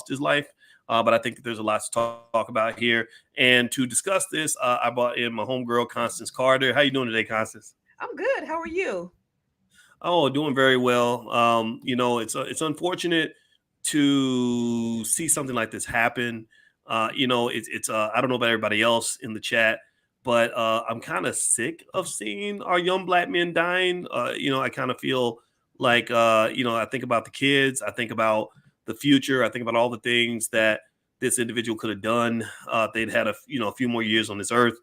lost his life. But I think that there's a lot to talk about here. And to discuss this, I brought in my homegirl, Constance Carter. How you doing today, Constance? I'm good. How are you? Oh, doing very well. It's unfortunate to see something like this happen. It's I don't know about everybody else in the chat, but I'm kind of sick of seeing our young black men dying. I kind of feel like I think about the kids, I think about the future, I think about all the things that this individual could have done. They'd had a few more years on this earth,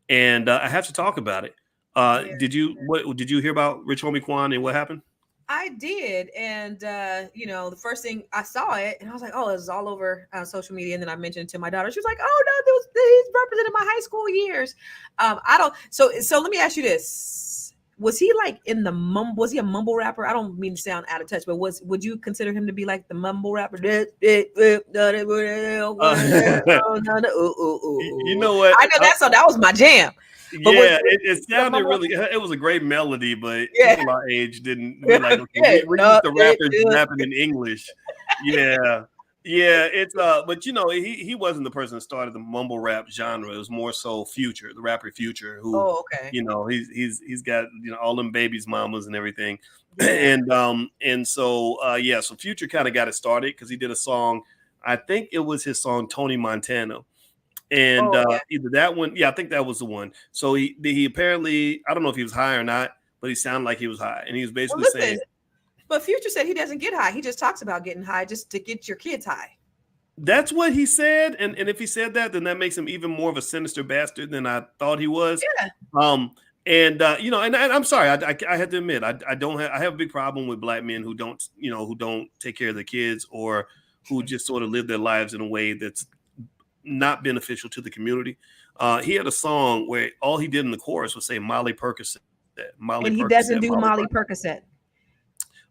and I have to talk about it. Yeah, Did you hear about Rich Homie Quan and what happened? I did. And, the first thing I saw it and I was like, oh, it was all over social media. And then I mentioned it to my daughter. She was like, oh, no, he's represented my high school years. I don't. So let me ask you this. Was he like in the was he a mumble rapper? I don't mean to sound out of touch, but would you consider him to be like the mumble rapper? You know what? I know that song. That was my jam. But yeah, it sounded really. It was a great melody, but yeah. people our age didn't. We're like, okay, we're used to rappers rapping in English. Yeah, It's but he wasn't the person that started the mumble rap genre. It was more so Future, the rapper Future, who okay. He's got all them babies, mamas, and everything, Yeah. So Future kind of got it started because he did a song. I think it was his song Tony Montana. And either that one, I think that was the one. So he apparently, I don't know if he was high or not, but he sounded like he was high, and he was basically saying. But Future said he doesn't get high. He just talks about getting high just to get your kids high. That's what he said, and if he said that, then that makes him even more of a sinister bastard than I thought he was. Yeah. And I'm sorry, I had to admit, I have a big problem with black men who don't take care of their kids or who just sort of live their lives in a way that's not beneficial to the community. He had a song where all he did in the chorus was say Molly Percocet. And he doesn't do Molly Percocet.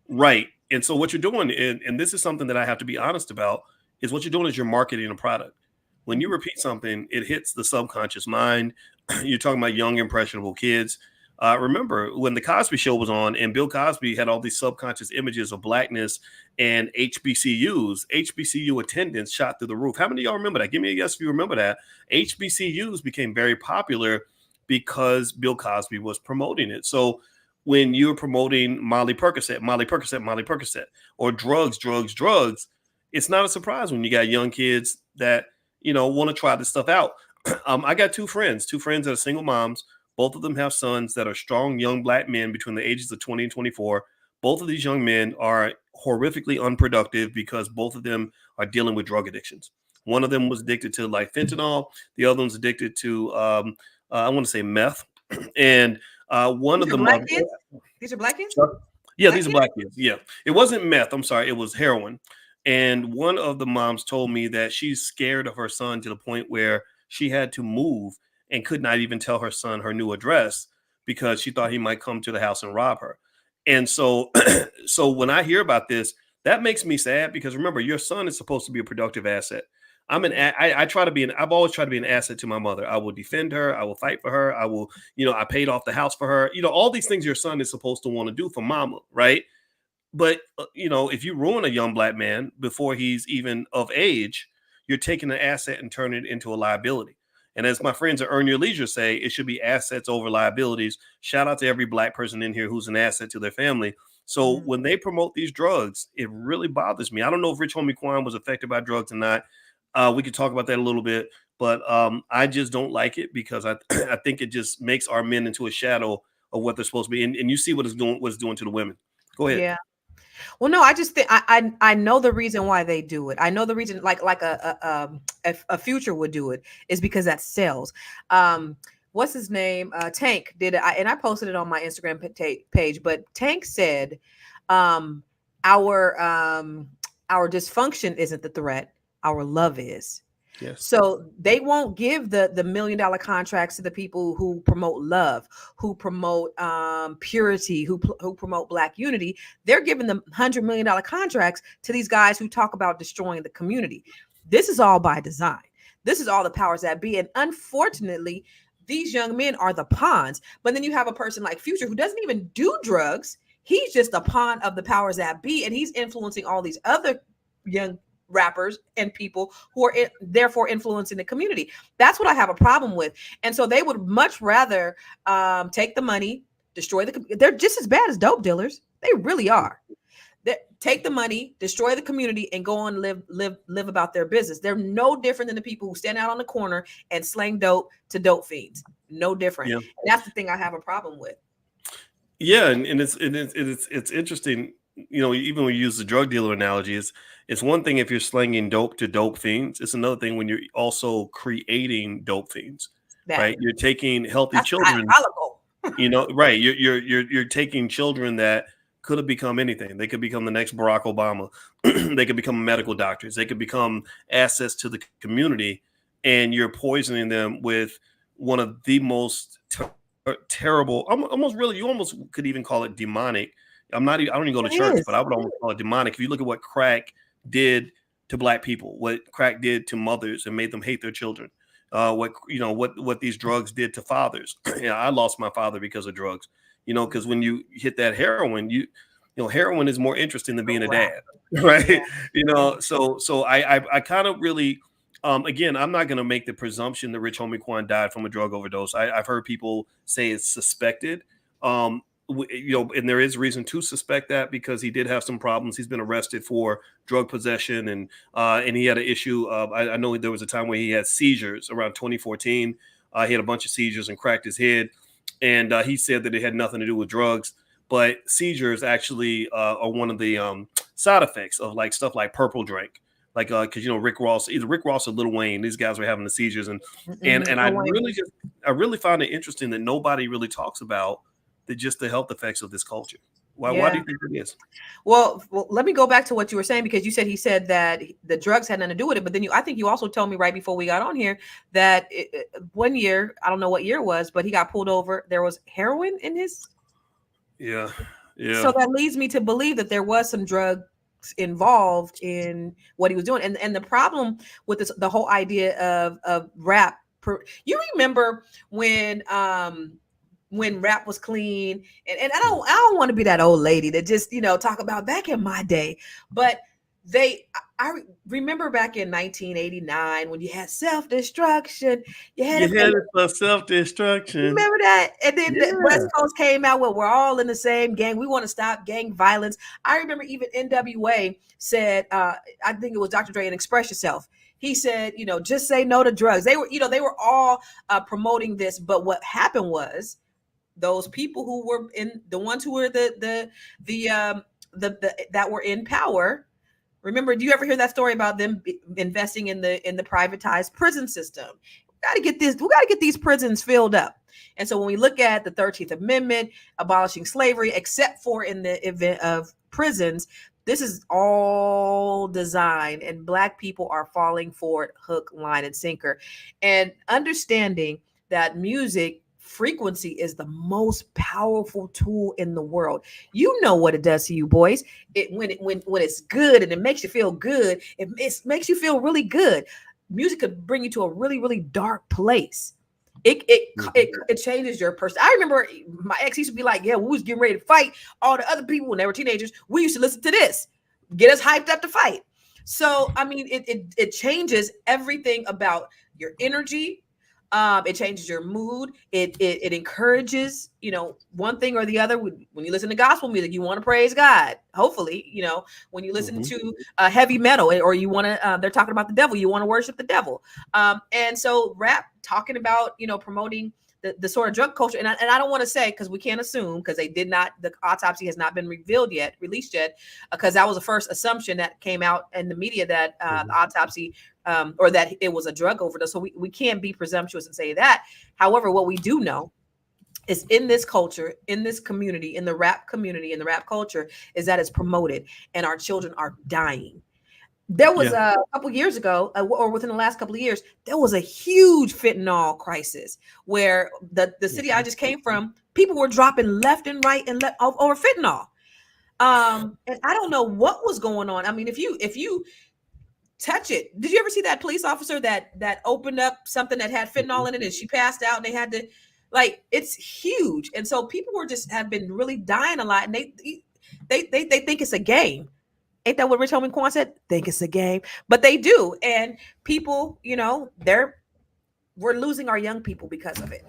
Right. And so what you're doing, and this is something that I have to be honest about, is what you're doing is you're marketing a product. When you repeat something, it hits the subconscious mind. You're talking about young, impressionable kids. Remember when the Cosby Show was on and Bill Cosby had all these subconscious images of blackness and HBCU attendance shot through the roof. How many of y'all remember that? Give me a yes if you remember that. HBCUs became very popular because Bill Cosby was promoting it. So when you're promoting Molly Percocet, or drugs, it's not a surprise when you got young kids that, want to try this stuff out. I got two friends that are single moms. Both of them have sons that are strong young black men between the ages of 20 and 24. Both of these young men are horrifically unproductive because both of them are dealing with drug addictions. One of them was addicted to like fentanyl. The other one's addicted to, I want to say meth. And one of them. These are black kids? Yeah, these are black kids. Yeah. It wasn't meth. I'm sorry. It was heroin. And one of the moms told me that she's scared of her son to the point where she had to move and could not even tell her son her new address because she thought he might come to the house and rob her. And so, so when I hear about this, that makes me sad because remember, your son is supposed to be a productive asset. I've always tried to be an asset to my mother. I will defend her. I will fight for her. I will, I paid off the house for her. All these things your son is supposed to want to do for mama, right? But, if you ruin a young black man before he's even of age, you're taking an asset and turning it into a liability. And as my friends at Earn Your Leisure say, it should be assets over liabilities. Shout out to every black person in here who's an asset to their family. So when they promote these drugs, it really bothers me. I don't know if Rich Homie Quan was affected by drugs or not. We could talk about that a little bit, but I just don't like it because I think it just makes our men into a shadow of what they're supposed to be. And you see what it's doing to the women. Go ahead. Yeah. Well, no, I just think I know the reason why they do it. I know the reason, like a Future would do it, is because that sells. What's his name? Tank did it, and I posted it on my Instagram page. But Tank said, our dysfunction isn't the threat, our love is. Yes. So they won't give the $1 million contracts to the people who promote love, who promote purity, who promote Black unity. They're giving them $100 million contracts to these guys who talk about destroying the community. This is all by design. This is all the powers that be. And unfortunately, these young men are the pawns. But then you have a person like Future who doesn't even do drugs. He's just a pawn of the powers that be. And he's influencing all these other young rappers and people who are therefore influencing the community. That's what I have a problem with. And so they would much rather take the money, destroy they're just as bad as dope dealers. They really are. Take the money, destroy the community, and go on live about their business. They're no different than the people who stand out on the corner and slang dope to dope fiends. No different. Yeah. And that's the thing I have a problem with. Yeah, and it's interesting. You know, even when you use the drug dealer analogy, it's one thing if you're slinging dope to dope fiends. It's another thing when you're also creating dope fiends, right? You're taking healthy children. You know, right? You're taking children that could have become anything. They could become the next Barack Obama. They could become medical doctors. They could become assets to the community, and you're poisoning them with one of the most terrible, almost really, you almost could even call it demonic. I don't even go to church, but I would almost call it demonic. If you look at what crack did to Black people, what crack did to mothers and made them hate their children, what these drugs did to fathers. I lost my father because of drugs. You know, because when you hit that heroin, heroin is more interesting than being a dad, right? Yeah. You know, so I kind of really, again, I'm not going to make the presumption that Rich Homie Quan died from a drug overdose. I've heard people say it's suspected, and there is reason to suspect that because he did have some problems. He's been arrested for drug possession, and he had an issue. I know there was a time where he had seizures around 2014. He had a bunch of seizures and cracked his head. And he said that it had nothing to do with drugs, but seizures actually are one of the side effects of like stuff like purple drink, like because Rick Ross or Lil Wayne, these guys were having the seizures, and I really found it interesting that nobody really talks about the health effects of this culture. Why do you think it is? Well, let me go back to what you were saying, because he said that the drugs had nothing to do with it. But then I think you also told me right before we got on here that one year, I don't know what year it was, but he got pulled over. There was heroin in his. Yeah. So that leads me to believe that there was some drugs involved in what he was doing. And the problem with the whole idea of rap, you remember when rap was clean, and I don't want to be that old lady that just talk about back in my day, but I remember back in 1989 when you had self-destruction, you had self-destruction. Remember that? And then the West Coast came out where we're all in the same gang. We want to stop gang violence. I remember even NWA said, I think it was Dr. Dre, and Express Yourself. He said, just say no to drugs. They were all promoting this, but what happened was, those people who were the ones who were the that were in power. Remember, do you ever hear that story about them investing in the privatized prison system? We got to get these prisons filled up. And so when we look at the 13th Amendment, abolishing slavery, except for in the event of prisons, this is all designed, and Black people are falling for it hook, line, and sinker. And understanding that music frequency is the most powerful tool in the world. You know what it does to you, boys. When it's good and it makes you feel good, it makes you feel really good. Music could bring you to a really, really dark place. It changes your person. I remember my ex used to be like, yeah, we was getting ready to fight all the other people when they were teenagers. We used to listen to this, get us hyped up to fight. So, I mean, it changes everything about your energy. It changes your mood. It encourages, one thing or the other. When you listen to gospel music, you want to praise God. Hopefully, when you listen to heavy metal, or you want to, they're talking about the devil, you want to worship the devil. And so rap talking about, promoting the sort of drug culture. And I don't want to say, because we can't assume, because the autopsy has not been released yet, because that was the first assumption that came out in the media, that the autopsy, or that it was a drug overdose. So we can't be presumptuous and say that. However, what we do know is in this culture, in this community, in the rap community, in the rap culture, is that it's promoted, and our children are dying. There was a couple years ago, or within the last couple of years, there was a huge fentanyl crisis where the city I just came from, people were dropping left and right and over fentanyl. And I don't know what was going on. I mean, if you touch it, did you ever see that police officer that opened up something that had fentanyl in it and she passed out, and they had to, it's huge. And so people have been really dying a lot, and they think it's a game. Ain't that what Rich Homie Quan said? Think it's a game, but they do, and people, we're losing our young people because of it.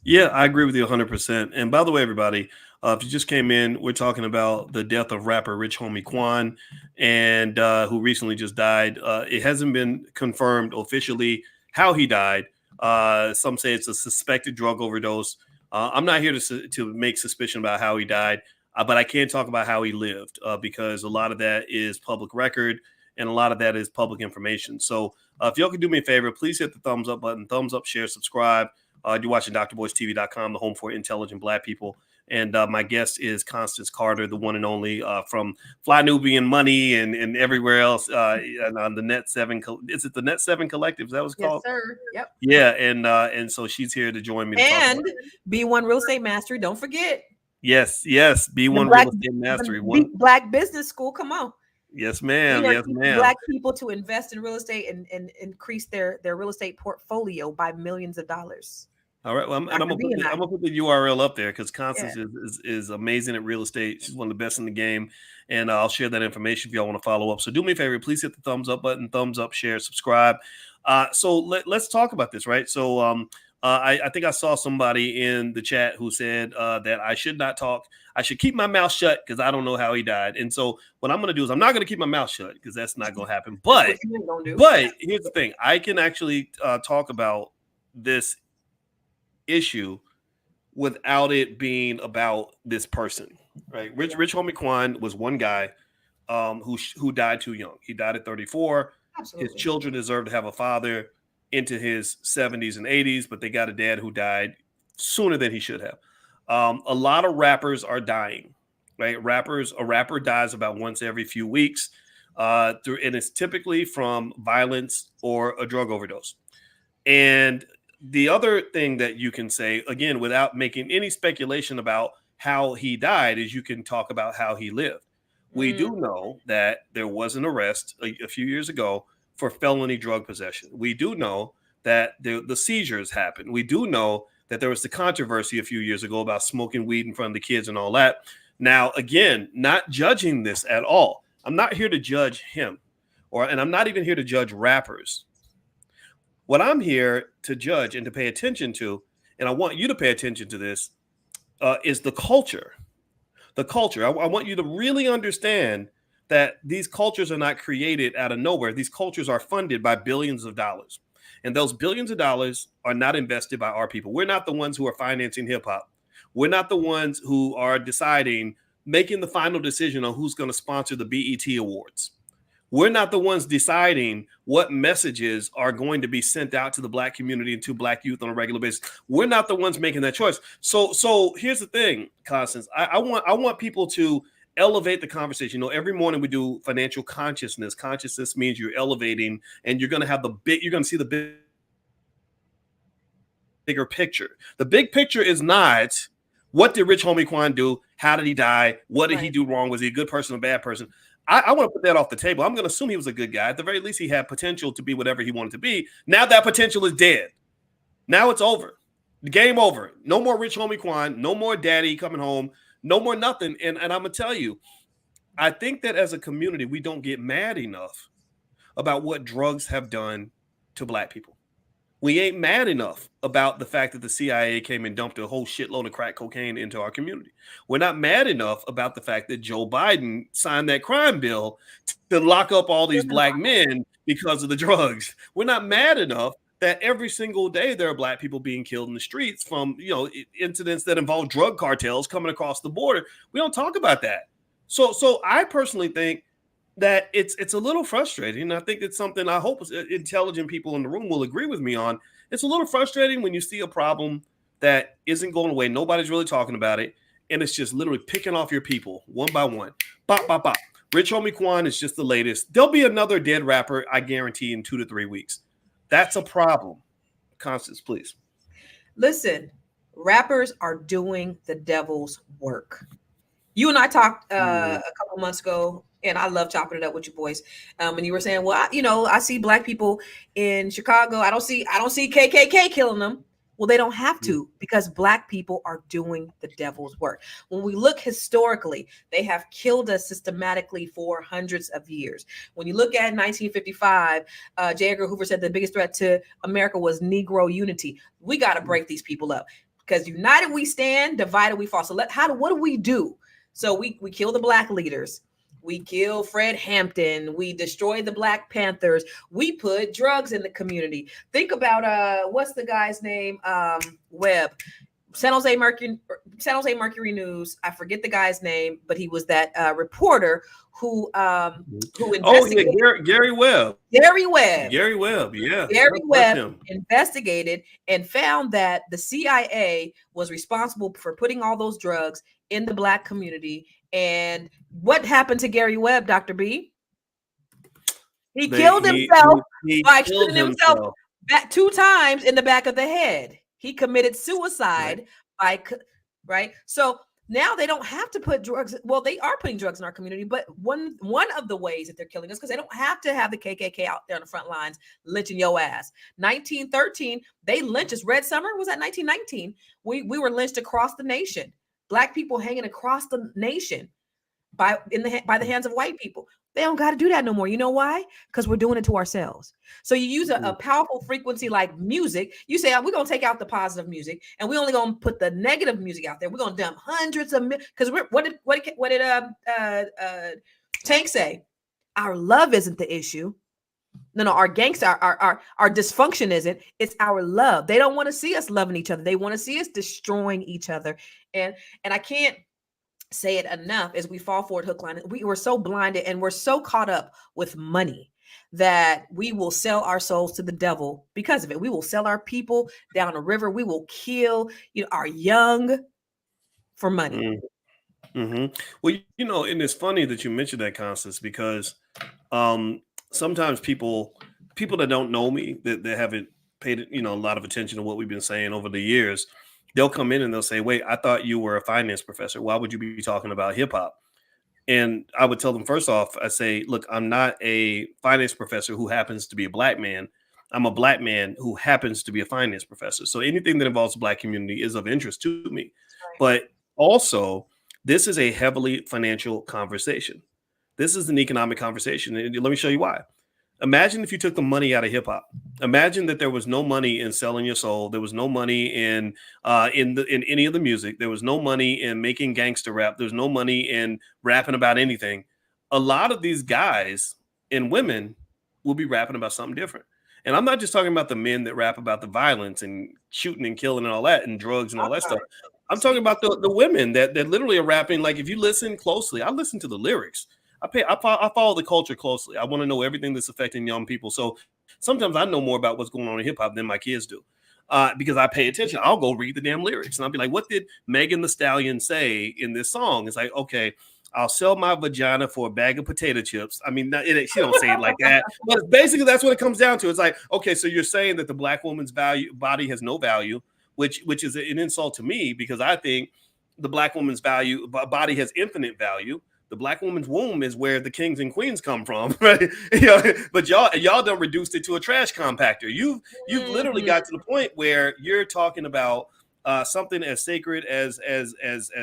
Yeah, I agree with you 100%. And by the way, everybody, if you just came in, we're talking about the death of rapper Rich Homie Quan, and who recently just died. It hasn't been confirmed officially how he died. Some say it's a suspected drug overdose. I'm not here to make suspicion about how he died, but I can talk about how he lived because a lot of that is public record and a lot of that is public information. So if y'all can do me a favor, please hit the thumbs up button, thumbs up, share, subscribe. You're watching drboycetv.com, the home for intelligent Black people. And my guest is Constance Carter, the one and only from Fly Nubian Money and everywhere else. And on the Net 7, is it the Net 7 Collective? Is that what it's called? Yes, sir. Yep. Yeah, and so she's here to join me. And B1 Real Estate Mastery, don't forget. Yes, B1 Real Estate Mastery. Black Business School, come on. Yes, ma'am. Yes, ma'am. Black people to invest in real estate and increase their real estate portfolio by millions of dollars. All right. Well, I'm gonna put the URL up there because Constance is amazing at real estate. She's one of the best in the game, and I'll share that information if y'all want to follow up. So do me a favor, please hit the thumbs up button, thumbs up, share, subscribe. So let's talk about this, right? So I think I saw somebody in the chat who said that I should not talk. I should keep my mouth shut because I don't know how he died. And so what I'm going to do is I'm not going to keep my mouth shut because that's not going to happen. But here's the thing: I can actually talk about this issue without it being about this person, right? Rich Homie Quan was one guy who died too young. He died at 34. Absolutely. His children deserve to have a father into his 70s and 80s, but they got a dad who died sooner than he should have. A lot of rappers are dying, right? A rapper dies about once every few weeks, and it's typically from violence or a drug overdose. And the other thing that you can say, again, without making any speculation about how he died, is you can talk about how he lived. We do know that there was an arrest a few years ago for felony drug possession. We do know that the seizures happened. We do know that there was the controversy a few years ago about smoking weed in front of the kids and all that. Now, again, not judging this at all. I'm not here to judge him, and I'm not even here to judge rappers. What I'm here to judge and to pay attention to, and I want you to pay attention to this, is the culture. The culture. I want you to really understand that these cultures are not created out of nowhere. These cultures are funded by billions of dollars. And those billions of dollars are not invested by our people. We're not the ones who are financing hip hop. We're not the ones who are making the final decision on who's going to sponsor the BET Awards. We're not the ones deciding what messages are going to be sent out to the Black community and to Black youth on a regular basis. We're not the ones making that choice. So here's the thing, Constance. I want people to elevate the conversation. Every morning we do financial consciousness. Consciousness means you're elevating, and you're going to see the bigger picture. The big picture is not what did Rich Homie Quan do? How did he die? What did he do wrong? Was he a good person or a bad person? I want to put that off the table. I'm going to assume he was a good guy. At the very least, he had potential to be whatever he wanted to be. Now that potential is dead. Now it's over. Game over. No more Rich Homie Quan. No more daddy coming home. No more nothing. And I'm going to tell you, I think that as a community, we don't get mad enough about what drugs have done to Black people. We ain't mad enough about the fact that the CIA came and dumped a whole shitload of crack cocaine into our community. We're not mad enough about the fact that Joe Biden signed that crime bill to lock up all these Black men because of the drugs. We're not mad enough that every single day there are Black people being killed in the streets from incidents that involve drug cartels coming across the border. We don't talk about that. So I personally think that it's a little frustrating. I think it's something I hope intelligent people in the room will agree with me on. It's a little frustrating when you see a problem that isn't going away. Nobody's really talking about it. And it's just literally picking off your people one by one. Bop, bop, bop. Rich Homie Quan is just the latest. There'll be another dead rapper, I guarantee, in 2 to 3 weeks. That's a problem. Constance, please. Listen, rappers are doing the devil's work. You and I talked a couple months ago, and I love chopping it up with you boys. And you were saying, well, I see Black people in Chicago. I don't see KKK killing them. Well, they don't have to, because Black people are doing the devil's work. When we look historically, they have killed us systematically for hundreds of years. When you look at 1955, J. Edgar Hoover said the biggest threat to America was Negro unity. We got to break these people up, because united we stand, divided we fall. So what do we do? So we kill the Black leaders. We kill Fred Hampton. We destroy the Black Panthers. We put drugs in the community. Think about what's the guy's name? Webb. San Jose Mercury News. I forget the guy's name, but he was that reporter who investigated. Oh yeah, Gary Webb. Gary Webb. Yeah. Gary Webb investigated and found that the CIA was responsible for putting all those drugs in the Black community. And what happened to Gary Webb, Dr. B? He killed himself by shooting himself back 2 times in the back of the head. He committed suicide right. So now they don't have to put drugs. Well, they are putting drugs in our community, but one of the ways that they're killing us, because they don't have to have the KKK out there on the front lines lynching your ass. 1913, they lynched us. Red Summer was that 1919. We were lynched across the nation. Black people hanging across the nation by the hands of white people. They don't got to do that no more. You know why? Because we're doing it to ourselves. So you use a powerful frequency like music. You say, we're going to take out the positive music, and we're only going to put the negative music out there. We're going to dump hundreds of, because what did Tank say? Our love isn't the issue. No, our gangster, our dysfunction isn't. It's our love. They don't want to see us loving each other. They want to see us destroying each other. And I can't say it enough as we fall for it hook, line. We were so blinded and we're so caught up with money that we will sell our souls to the devil because of it. We will sell our people down a river. We will kill our young for money. Mm-hmm. Well, and it's funny that you mentioned that, Constance, because sometimes people that don't know me, that haven't paid a lot of attention to what we've been saying over the years, they'll come in and they'll say, wait, I thought you were a finance professor. Why would you be talking about hip hop? And I would tell them, first off, I say, look, I'm not a finance professor who happens to be a Black man. I'm a Black man who happens to be a finance professor. So anything that involves the Black community is of interest to me. Right. But also, this is a heavily financial conversation. This is an economic conversation. And let me show you why. Imagine if you took the money out of hip hop. Imagine that there was no money in selling your soul. There was no money in any of the music. There was no money in making gangster rap. There's no money in rapping about anything. A lot of these guys and women will be rapping about something different. And I'm not just talking about the men that rap about the violence and shooting and killing and all that and drugs and all that stuff. I'm talking about the women that literally are rapping. Like, if you listen closely, I listen to the lyrics. I follow the culture closely. I want to know everything that's affecting young people. So sometimes I know more about what's going on in hip hop than my kids do, because I pay attention. I'll go read the damn lyrics and I'll be like, what did Megan Thee Stallion say in this song? It's like, okay, I'll sell my vagina for a bag of potato chips. I mean, she don't say it like that, but basically that's what it comes down to. It's like, okay, so you're saying that the Black woman's body has no value, which is an insult to me, because I think the Black woman's body has infinite value. The Black woman's womb is where the kings and queens come from, right? But y'all done reduced it to a trash compactor. You've literally got to the point where you're talking about something as sacred as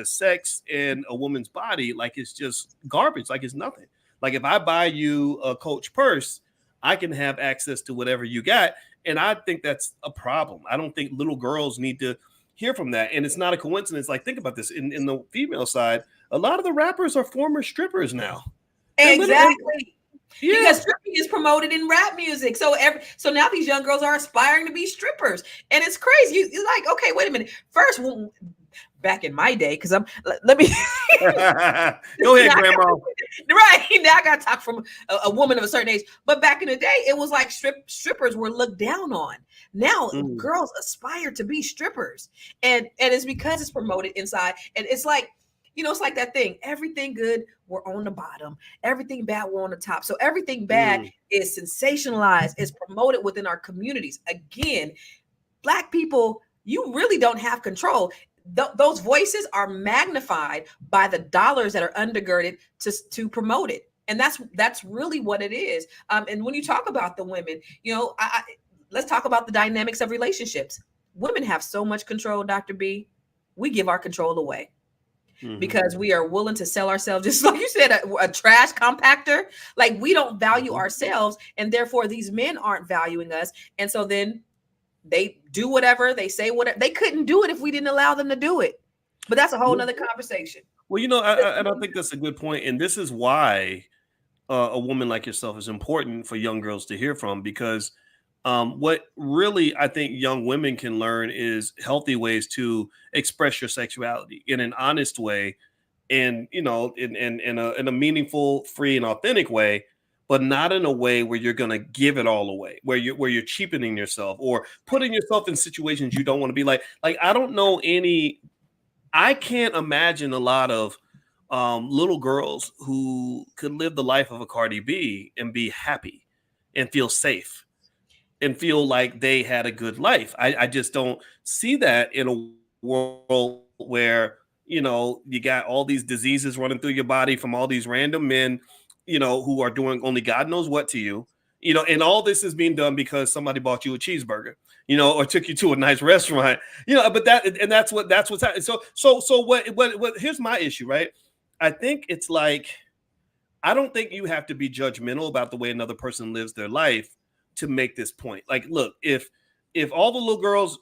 sex in a woman's body, like it's just garbage, like it's nothing. Like, if I buy you a Coach purse, I can have access to whatever you got, and I think that's a problem. I don't think little girls need to hear from that, and it's not a coincidence. Like, think about this: in the female side, a lot of the rappers are former strippers now. Exactly. Because stripping is promoted in rap music. So now these young girls are aspiring to be strippers. And it's crazy. You're like, okay, wait a minute. First, back in my day, because let me go ahead, Grandma. Right. Now I gotta talk from a woman of a certain age. But back in the day, it was like strippers were looked down on. Now girls aspire to be strippers. And it's because it's promoted inside. And it's like, it's like that thing. Everything good, we're on the bottom. Everything bad, we're on the top. So everything bad is sensationalized, is promoted within our communities. Again, Black people, you really don't have control. Those voices are magnified by the dollars that are undergirded to promote it. And that's really what it is. And when you talk about the women, let's talk about the dynamics of relationships. women have so much control, Dr. B. We give our control away Hmm. because we are willing to sell ourselves, just like you said, a trash compactor. Like, we don't value Hmm. ourselves, and therefore these men aren't valuing us. And so then they do whatever, they say whatever. They couldn't do it if we didn't allow them to do it. But that's a whole nother conversation. Well, and I think that's a good point, and this is why a woman like yourself is important for young girls to hear from, because what really I think young women can learn is healthy ways to express your sexuality in an honest way, and in a meaningful, free, and authentic way, but not in a way where you're going to give it all away, where you're cheapening yourself or putting yourself in situations you don't want to be. Like I don't know any. I can't imagine a lot of little girls who could live the life of a Cardi B and be happy and feel safe and feel like they had a good life. I just don't see that in a world where, you got all these diseases running through your body from all these random men, who are doing only God knows what to you, and all this is being done because somebody bought you a cheeseburger, or took you to a nice restaurant, but that's what's happening. So what here's my issue, right? I think it's like, I don't think you have to be judgmental about the way another person lives their life to make this point. Like, look, if all the little girls,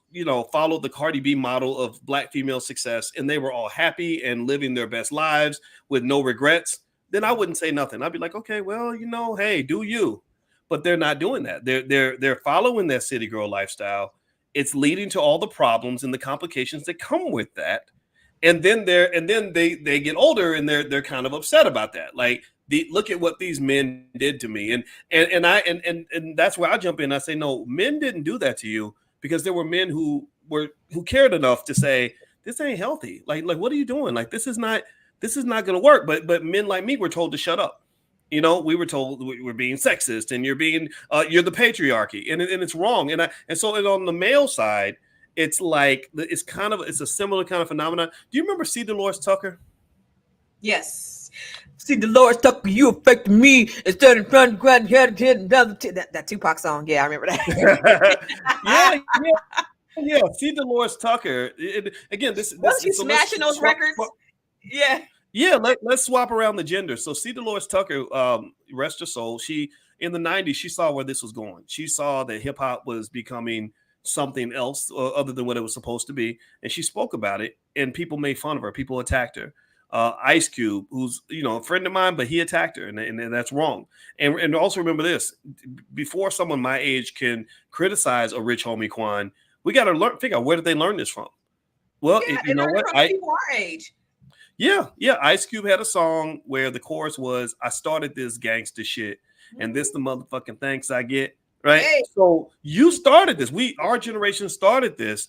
followed the Cardi B model of black female success and they were all happy and living their best lives with no regrets, then I wouldn't say nothing. I'd be like, okay, well, hey, do you? But they're not doing that. They're following their city girl lifestyle. It's leading to all the problems and the complications that come with that. And then they get older and they're kind of upset about that. Like, look at what these men did to me, and that's where I jump in. I say, no, men didn't do that to you, because there were men who cared enough to say, this ain't healthy. Like what are you doing? Like, this is not going to work. But men like me were told to shut up. We were told we're being sexist and you're the patriarchy, and it's wrong. And on the male side, it's like it's a similar kind of phenomenon. Do you remember C. Dolores Tucker? Yes. See, Dolores Tucker, you affect me instead of trying to grind head that Tupac song. Yeah, I remember that. Yeah, yeah. See, Dolores Tucker. Again, Wasn't she so let's smashing those records? Yeah. yeah, let's swap around the gender. So see, Dolores Tucker, rest her soul. She, in the '90s, she saw where this was going. She saw that hip hop was becoming something else, other than what it was supposed to be, and she spoke about it. And people made fun of her. People attacked her. Ice Cube, who's a friend of mine, but he attacked her, and that's wrong. And also remember this: before someone my age can criticize a Rich Homie Quan, we got to figure out, where did they learn this from? Well, Yeah, you and know learn what? from people our age. Yeah. Ice Cube had a song where the chorus was, "I started this gangster shit, and this the motherfucking thanks I get." Right? Hey, So you started this. Our generation started this,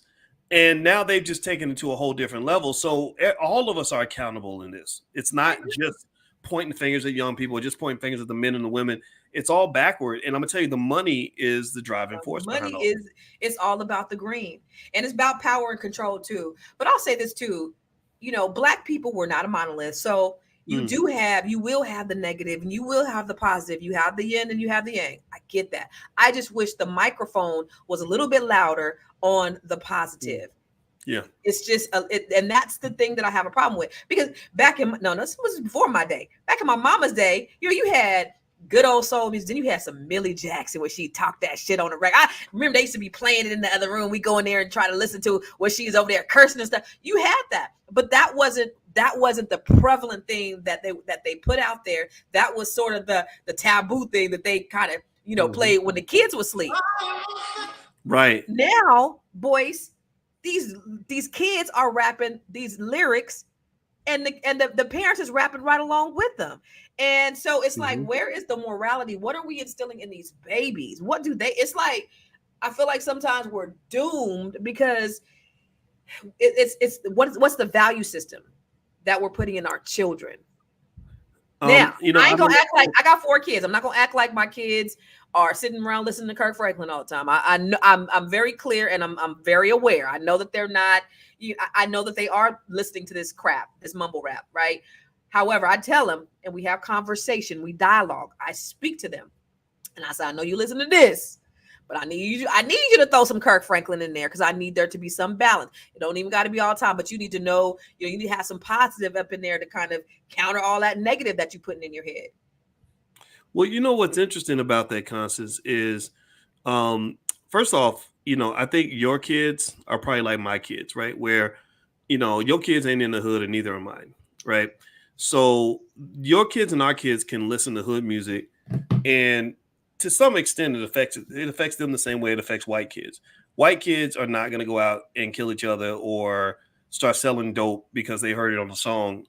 and now they've just taken it to a whole different level. So all of us are accountable in this. It's not just pointing fingers at young people, or just pointing fingers at the men and the women. It's all backward. And I'm gonna tell you, the money is the driving force behind money all. is it's all about the green, and it's about power and control too. But I'll say this too, black people were not a monolith. So you will have the negative and you will have the positive. You have the yin and you have the yang. I get that. I just wish the microphone was a little bit louder on the positive. Yeah. It's just, and that's the thing that I have a problem with, because this was before my day. Back in my mama's day, you had good old soul music. Then you had some Millie Jackson where she talked that shit on the record. I remember they used to be playing it in the other room. We go in there and try to listen to where she's over there cursing and stuff. You had that, but that wasn't the prevalent thing that they put out there. That was sort of the taboo thing that they kind of played when the kids were asleep. Right. Now, Boyce, these kids are rapping these lyrics, and the parents is rapping right along with them. And so it's like, where is the morality? What are we instilling in these babies? What do they? It's like, I feel like sometimes we're doomed, because it's what's the value system that we're putting in our children. Now, I ain't gonna act like I got 4 kids. I'm not gonna act like my kids are sitting around listening to Kirk Franklin all the time. I know I'm very clear, and I'm very aware. I know that they're not. I know that they are listening to this crap, this mumble rap, right? However, I tell them, and we have conversation, we dialogue. I speak to them, and I say, I know you listen to this, But I need you to throw some Kirk Franklin in there because I need there to be some balance. It don't even got to be all the time, but you need to know, you need to have some positive up in there to kind of counter all that negative that you're putting in your head. Well, you know what's interesting about that, Constance, is um, first off, I think your kids are probably like my kids, right? Where, your kids ain't in the hood and neither are mine, right? So your kids and our kids can listen to hood music, and to some extent it affects them the same way it affects white kids. White kids are not going to go out and kill each other or start selling dope because they heard it on a song.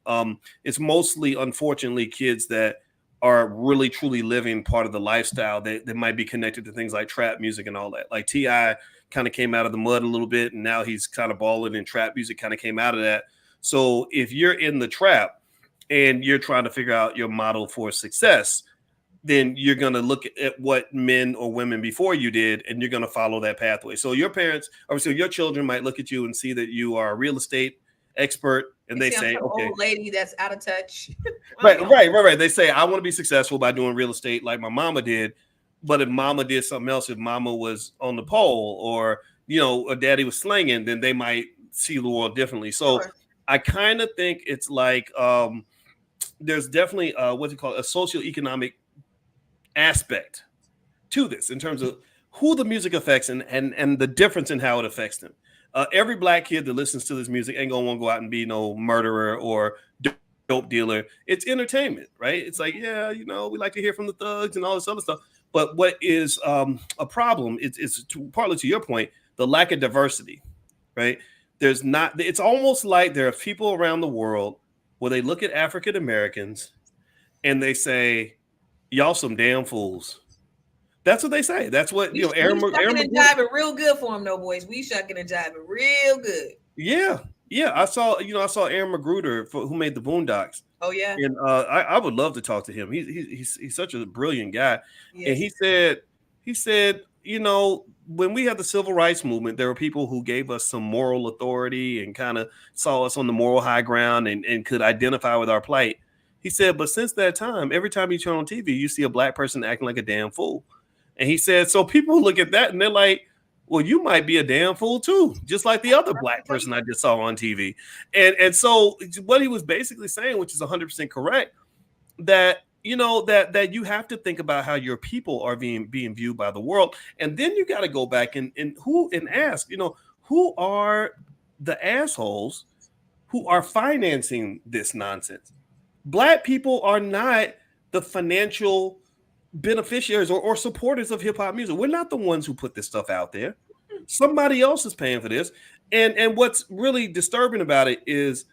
It's mostly, unfortunately, kids that are really truly living part of the lifestyle that might be connected to things like trap music and all that. Like T.I. kind of came out of the mud a little bit, and now he's kind of balling, and trap music kind of came out of that. So if you're in the trap and you're trying to figure out your model for success, then you're going to look at what men or women before you did, and you're going to follow that pathway. So your parents, or so your children might look at you and see that you are a real estate expert, and they say, okay, old lady that's out of touch. right. They say, I want to be successful by doing real estate like my mama did. But if mama did something else, if mama was on the pole or, or daddy was slinging, then they might see the world differently. So sure. I kind of think it's like there's definitely what's it called, a socioeconomic aspect to this in terms of who the music affects and the difference in how it affects them. Every black kid that listens to this music ain't gonna want to go out and be no murderer or dope dealer. It's entertainment, right? It's like, yeah, we like to hear from the thugs and all this other stuff. But what is a problem? It's partly to your point, the lack of diversity, right? There's not. It's almost like there are people around the world where they look at African Americans and they say, y'all some damn fools. That's what they say. That's what Aaron shucking and jiving real good for him, though, boys. We shucking and jiving real good. Yeah. I saw Aaron Magruder who made the Boondocks. Oh yeah. And I would love to talk to him. He's such a brilliant guy. Yes. And he said, when we had the civil rights movement, there were people who gave us some moral authority and kind of saw us on the moral high ground and could identify with our plight. He said, but since that time, every time you turn on TV, you see a black person acting like a damn fool. And he said, so people look at that and they're like, well, you might be a damn fool too, just like the other black person I just saw on TV. And so what he was basically saying, which is 100% correct, that that you have to think about how your people are being viewed by the world. And then you got to go back and ask, who are the assholes who are financing this nonsense? Black people are not the financial beneficiaries or supporters of hip hop music. We're not the ones who put this stuff out there. Somebody else is paying for this. And what's really disturbing about it is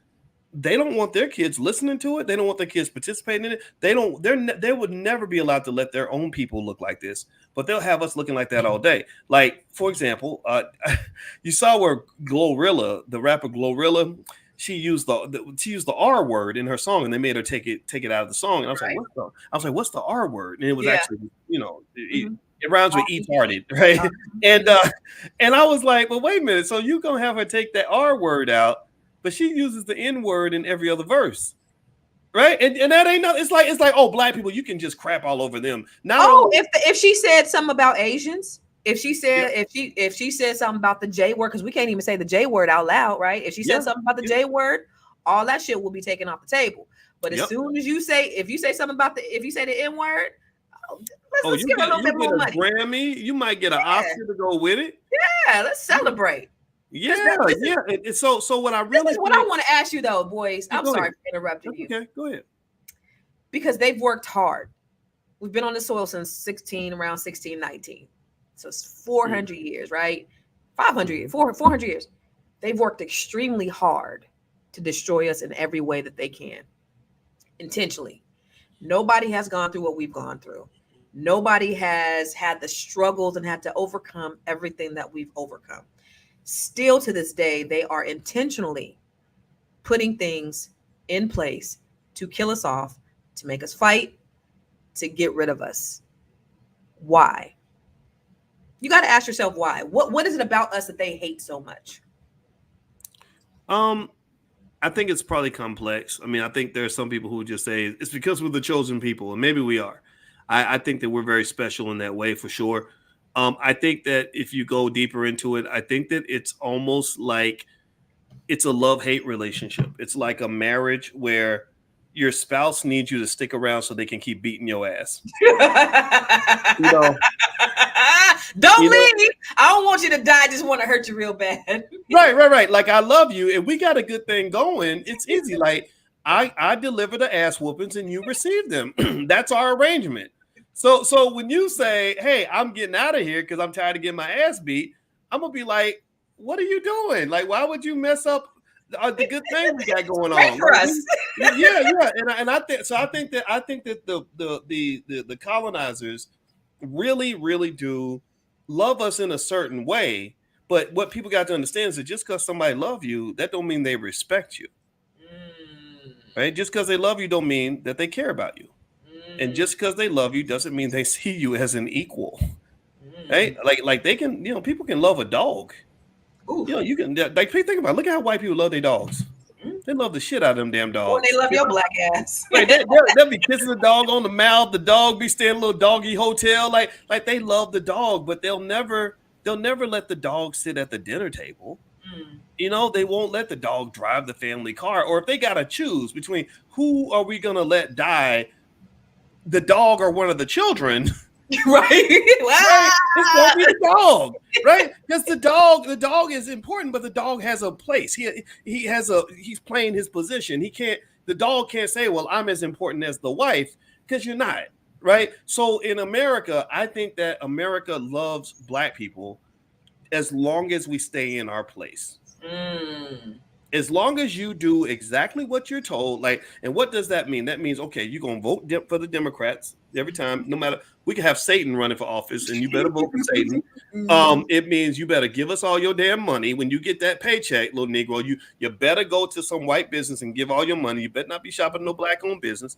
they don't want their kids listening to it. They don't want their kids participating in it. They would never be allowed to let their own people look like this, but they'll have us looking like that all day. Like, for example, you saw where Glorilla, the rapper Glorilla, she used the R word in her song, and they made her take it out of the song. And I was like, what's the R word? And it was actually, it rhymes with retarded, right? And I was like, well, wait a minute. So you gonna have her take that R word out, but she uses the N word in every other verse, right? And that ain't nothing. It's like, oh, black people, you can just crap all over them. Now, if she said something about Asians. If she said if she said something about the J word, because we can't even say the J word out loud, right? If she said something about the J word, all that shit will be taken off the table. But as soon as if you say something about if you say the N word, let's give her a little bit more money. Grammy, you might get an Oscar to go with it. Yeah, let's celebrate. Yeah. So what I really what I want to ask you though, boys. I'm sorry for interrupting you. Okay, go ahead. Because they've worked hard. We've been on the soil since around 1619. So it's 400 years, right? 500 years, 400 years. They've worked extremely hard to destroy us in every way that they can, intentionally. Nobody has gone through what we've gone through. Nobody has had the struggles and had to overcome everything that we've overcome. Still to this day, they are intentionally putting things in place to kill us off, to make us fight, to get rid of us. Why? You got to ask yourself why. What is it about us that they hate so much? I think it's probably complex. I mean, I think there are some people who would just say it's because we're the chosen people, and maybe we are. I think that we're very special in that way for sure. I think that if you go deeper into it, I think that it's almost like it's a love-hate relationship. It's like a marriage where your spouse needs you to stick around so they can keep beating your ass. You know, Don't you know, leave. I don't want you to die. I just want to hurt you real bad. right. Like I love you, and we got a good thing going. It's easy. Like I deliver the ass whoopings, and you receive them. That's our arrangement. So when you say, "Hey, I'm getting out of here because I'm tired of getting my ass beat," I'm gonna be like, "What are you doing? Like, why would you mess up the good thing we got going Pray on?" for Like, us. yeah, and I think so. I think that the colonizers really do love us in a certain way. But what people got to understand is that just because somebody love you, that don't mean they respect you, Mm, right? Just because they love you don't mean that they care about you, and mm, just because they love you doesn't mean they see you as an equal, right? mm. Like they can, people can love a dog. Ooh. You can like think about it. Look at how white people love their dogs. Mm. They love the shit out of them damn Oh, they dogs. love your black ass. Right, they'll be kissing the dog on the mouth. The dog be staying in a little doggy hotel. Like they love the dog, but they'll never let the dog sit at the dinner table. Mm. They won't let the dog drive the family car. Or if they gotta choose between who are we gonna let die, the dog or one of the children, Right? right? It's gonna Ah! be the dog, right? Because the dog is important, but the dog has a place. He's playing his position. The dog can't say, "Well, I'm as important as the wife," because you're not, right? So in America, I think that America loves black people as long as we stay in our place. Mm. As long as you do exactly what you're told, like, and what does that mean? That means, okay, you're gonna vote for the Democrats every time, no matter. We can have Satan running for office, and you better vote for Satan. Mm. It means you better give us all your damn money when you get that paycheck, little Negro. You better go to some white business and give all your money. You better not be shopping no black-owned business.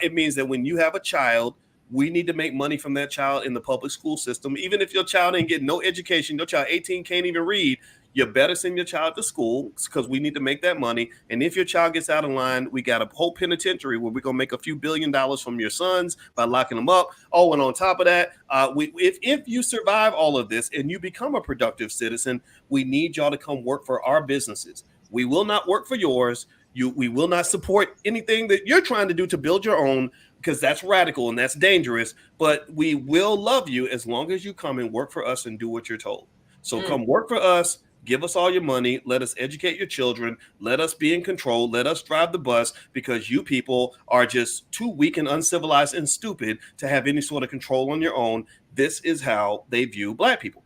It means that when you have a child, we need to make money from that child in the public school system. Even if your child ain't getting no education, your child 18 can't even read, you better send your child to school because we need to make that money. And if your child gets out of line, we got a whole penitentiary where we're gonna make a few $1 billion from your sons by locking them up. Oh, and on top of that, if you survive all of this and you become a productive citizen, we need y'all to come work for our businesses. We will not work for yours. We will not support anything that you're trying to do to build your own, because that's radical and that's dangerous. But we will love you as long as you come and work for us and do what you're told. So Mm. come work for us. Give us all your money. Let us educate your children. Let us be in control. Let us drive the bus, because you people are just too weak and uncivilized and stupid to have any sort of control on your own. This is how they view black people.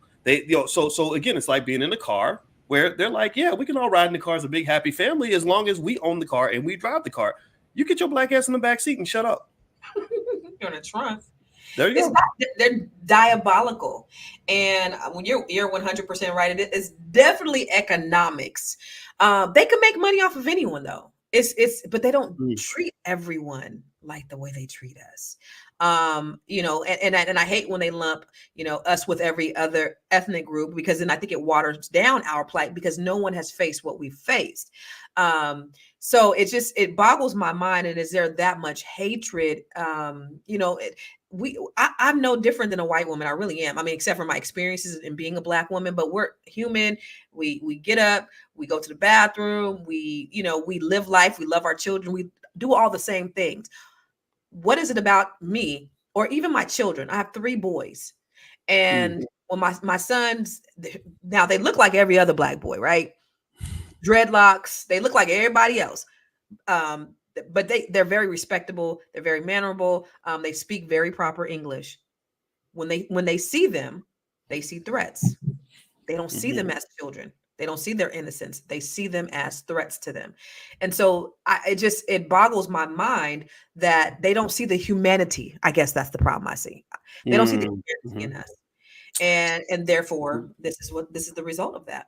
So again, it's like being in a car where they're like, yeah, we can all ride in the car as a big happy family as long as we own the car and we drive the car. You get your black ass in the back seat and shut up. You're in a trunk. There you It's go. not, they're diabolical. And when you're 100% right, it's definitely economics. They can make money off of anyone though. But they don't Mm. treat everyone like the way they treat us. And I hate when they lump, us with every other ethnic group, because then I think it waters down our plight, because no one has faced what we've faced. So it boggles my mind. And is there that much hatred? I'm no different than a white woman. I really am. I mean, except for my experiences in being a black woman, but we're human. We get up, we go to the bathroom, we live life, we love our children, we do all the same things. What is it about me or even my children? I have 3 boys. Mm. And when my sons, now they look like every other black boy, right? Dreadlocks, they look like everybody else. But they're very respectable, they're very mannerable, they speak very proper English. When they see them, they see threats. They don't see them Mhm. as children, they don't see their innocence, they see them as threats to them. And so it boggles my mind that they don't see the humanity. I guess that's the problem I see. They don't see the Mm. humanity in Mhm. us, and therefore Mhm. this is the result of that.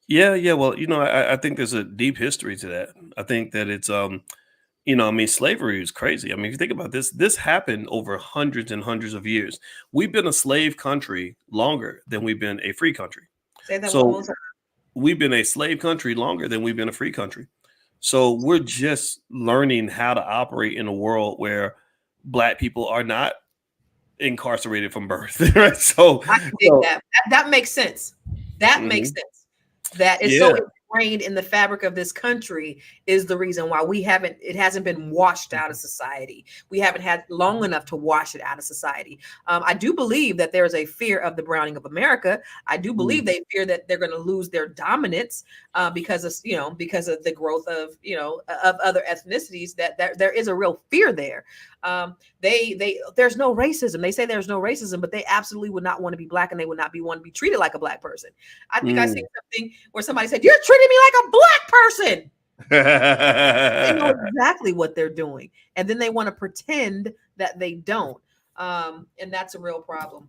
Yeah. Well, I think there's a deep history to that. I think that it's I mean, slavery is crazy. I mean, if you think about this happened over hundreds and hundreds of years. We've been a slave country longer than we've been a free country. Say that one So more time. we've been a slave country longer than we've been a free country. So we're just learning how to operate in a world where black people are not incarcerated from birth, right? So, I can dig that. That makes sense. That makes mhm. sense. That is so Yeah. ingrained in the fabric of this country is the reason why it hasn't been washed out of society. We haven't had long enough to wash it out of society. I do believe that there is a fear of the browning of America. I do Mm. believe they fear that they're going to lose their dominance because of because of the growth of of other ethnicities. That there is a real fear there. There's no racism. They say there's no racism, but they absolutely would not want to be black, and they would not want to be treated like a black person. I think I seen Mm. something where somebody said, "You're treating me like a black person." They know exactly what they're doing, and then they want to pretend that they don't, and that's a real problem.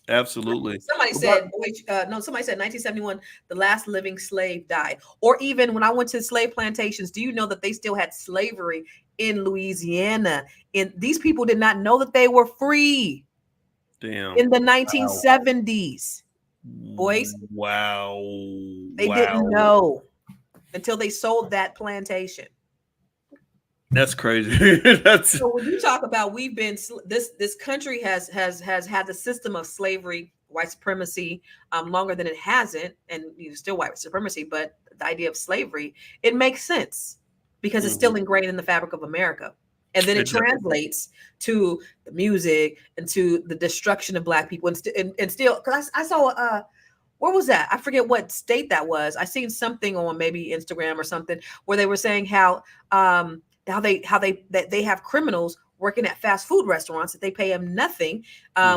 Absolutely. Somebody But said, no, somebody said 1971, the last living slave died. Or even when I went to slave plantations, do you know that they still had slavery in Louisiana? And these people did not know that they were free damn. in the Wow. 1970s. Boys, Wow. they didn't Wow. know until they sold that plantation. That's crazy. That's So when you talk about we've been this country has had the system of slavery, white supremacy, longer than it hasn't, and still white supremacy, but the idea of slavery, it makes sense because it's mhm. still ingrained in the fabric of America, and then it It definitely translates to the music and to the destruction of black people, and still because I saw where was that? I forget what state that was. I seen something on maybe Instagram or something where they were saying how they have criminals working at fast food restaurants that they pay them nothing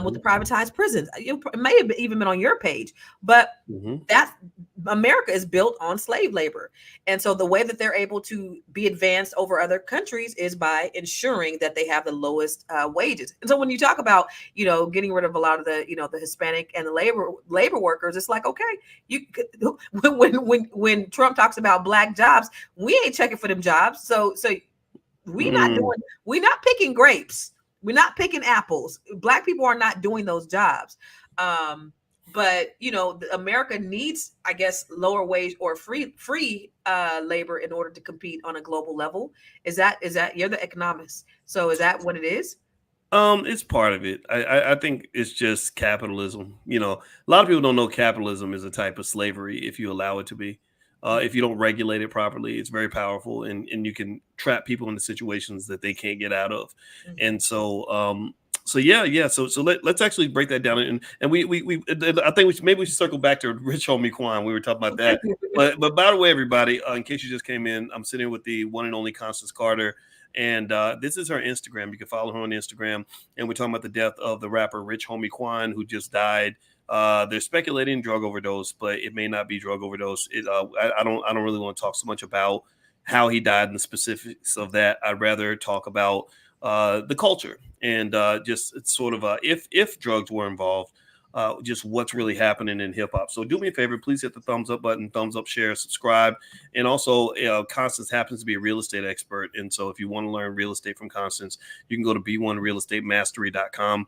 with the mhm, privatized prisons. It may have even been on your page, but mhm. that America is built on slave labor. And so the way that they're able to be advanced over other countries is by ensuring that they have the lowest wages. And so when you talk about, getting rid of a lot of the, the Hispanic and the labor workers, it's like, okay, you when Trump talks about black jobs, we ain't checking for them jobs. So we not Mm. doing, we not picking grapes. We're not picking apples. Black people are not doing those jobs. But America needs, I guess, lower wage or free labor in order to compete on a global level. Is that you're the economist? So is that what it is? It's part of it. I think it's just capitalism. A lot of people don't know capitalism is a type of slavery if you allow it to be. If you don't regulate it properly, it's very powerful, and you can trap people into situations that they can't get out of. Mhm. And so yeah. So let's actually break that down. And I think maybe we should circle back to Rich Homie Quan. We were talking about that. But by the way, everybody, in case you just came in, I'm sitting with the one and only Constance Carter. And this is her Instagram. You can follow her on Instagram. And we're talking about the death of the rapper Rich Homie Quan, who just died. They're speculating drug overdose, but it may not be drug overdose. I don't really want to talk so much about how he died and the specifics of that. I'd rather talk about the culture and just it's sort of if drugs were involved, just what's really happening in hip hop. So do me a favor, please hit the thumbs up button, thumbs up, share, subscribe, and also Constance happens to be a real estate expert, and so if you want to learn real estate from Constance, you can go to b1realestatemastery.com.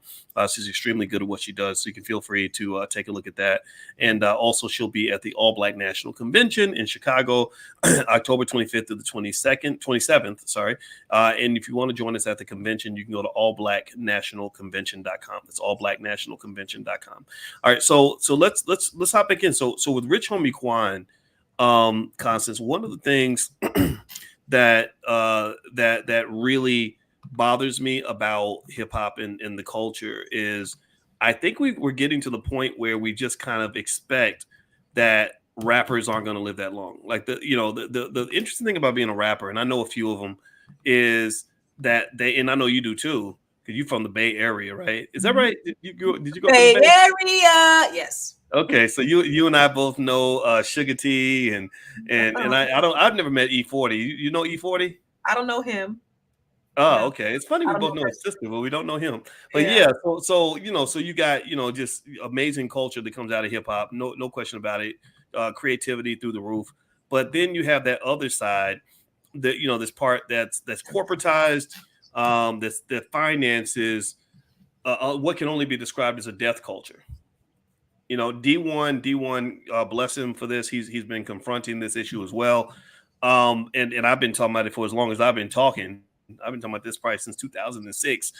She's extremely good at what she does, so you can feel free to take a look at that. And also, she'll be at the All Black National Convention in Chicago, October 25th to the 27th. Sorry, and if you want to join us at the convention, you can go to allblacknationalconvention.com. That's allblacknationalconvention.com. All right, so let's hop back in. So with Rich Homie Quan, Constance, one of the things that really bothers me about hip hop and the culture is I think we're getting to the point where we just kind of expect that rappers aren't going to live that long. Like the interesting thing about being a rapper, and I know a few of them, is that and I know you do too, because you're from the Bay Area, right? Is that right? Did you go to the Bay Bay? Area, yes. Okay, so you and I both know Sugar T and I've never met E40. You know E40? I don't know him. Oh, No, okay. It's funny I we don't know both know his Chris. sister, but we don't know him. But Yeah. yeah, so you got just amazing culture that comes out of hip hop. No question about it. Creativity through the roof. But then you have that other side that this part that's corporatized, that's that finances what can only be described as a death culture. D1, bless him for this. He's been confronting this issue as well. And I've been talking about it for as long as I've been talking. I've been talking about this probably since 2006.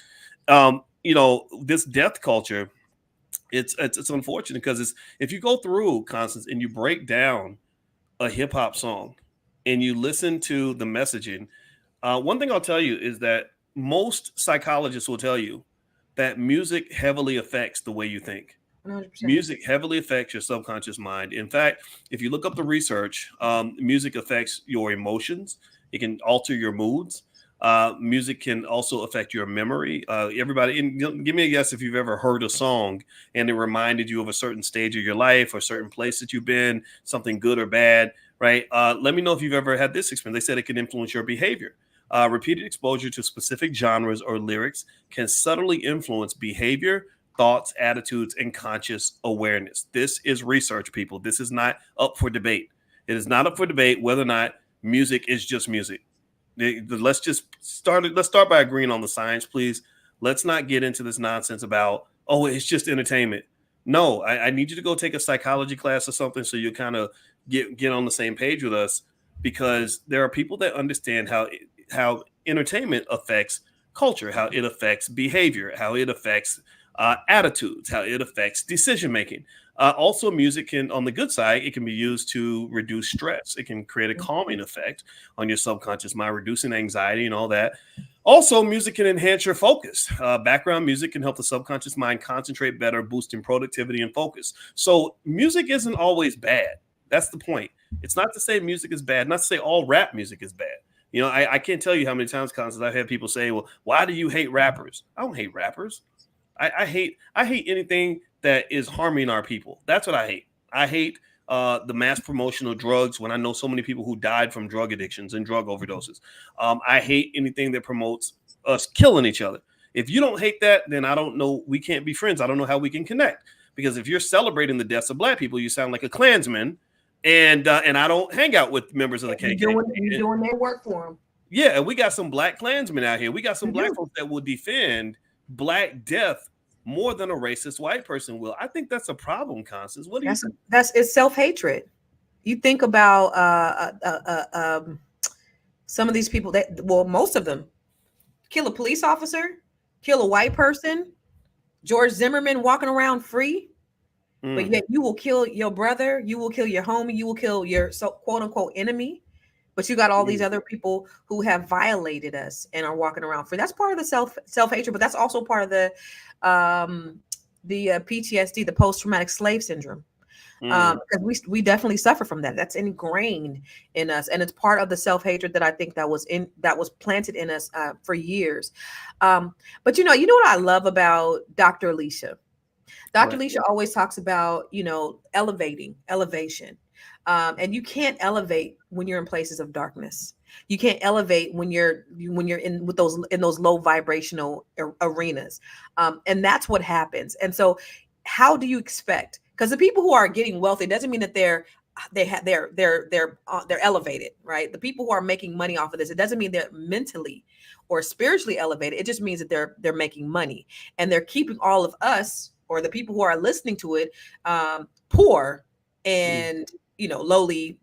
this death culture, it's unfortunate because it's if you go through, Constance, and you break down a hip hop song and you listen to the messaging, one thing I'll tell you is that most psychologists will tell you that music heavily affects the way you think. 100%. Music heavily affects your subconscious mind. In fact, if you look up the research, music affects your emotions. It can alter your moods. Music can also affect your memory. Everybody, give me a guess if you've ever heard a song and it reminded you of a certain stage of your life or a certain place that you've been, something good or bad, right? Let me know if you've ever had this experience. They said it can influence your behavior. Repeated exposure to specific genres or lyrics can subtly influence behavior, thoughts, attitudes, and conscious awareness. This is research, people. This is not up for debate. It is not up for debate whether or not music is just music. Let's just start. Let's start by agreeing on the science, please. Let's not get into this nonsense about, oh, it's just entertainment. No, I need you to go take a psychology class or something so you kind of get on the same page with us, because there are people that understand how entertainment affects culture, how it affects behavior, how it affects attitudes, how it affects decision making. Also, music can, on the good side, it can be used to reduce stress. It can create a calming effect on your subconscious mind, reducing anxiety and all that. Also, music can enhance your focus. Background music can help the subconscious mind concentrate better, boosting productivity and focus. So, music isn't always bad. That's the point. It's not to say music is bad, not to say all rap music is bad. I can't tell you how many times, Constance, I've had people say, well, why do you hate rappers? I don't hate rappers. I hate anything that is harming our people. That's what I hate. I hate the mass promotion of drugs when I know so many people who died from drug addictions and drug overdoses. I hate anything that promotes us killing each other. If you don't hate that, then I don't know. We can't be friends. I don't know how we can connect. Because if you're celebrating the deaths of Black people, you sound like a Klansman, and I don't hang out with members of the KKK. You're doing their work for them. Yeah, we got some Black Klansmen out here. We got some Black folks that will defend Black death more than a racist white person will. I think that's a problem, Constance. What do you think? It's self-hatred. You think about some of these people most of them kill a police officer, kill a white person, George Zimmerman walking around free, but yet you will kill your brother, you will kill your homie, you will kill your quote unquote enemy. But you got all these other people who have violated us and are walking around free. That's part of the self-hatred, but that's also part of the PTSD, the post-traumatic slave syndrome. Because we definitely suffer from that. That's ingrained in us, and it's part of the self-hatred that I think that was planted in us for years. But you know what I love about Dr. Alicia? Dr. Alicia always talks about elevation. And you can't elevate when you're in places of darkness. You can't elevate when you're in those low vibrational arenas. And that's what happens. And so how do you expect? Because the people who are getting wealthy doesn't mean that they're elevated, right? The people who are making money off of this, it doesn't mean they're mentally or spiritually elevated. It just means that they're making money, and they're keeping all of us, or the people who are listening to it, poor and lowly,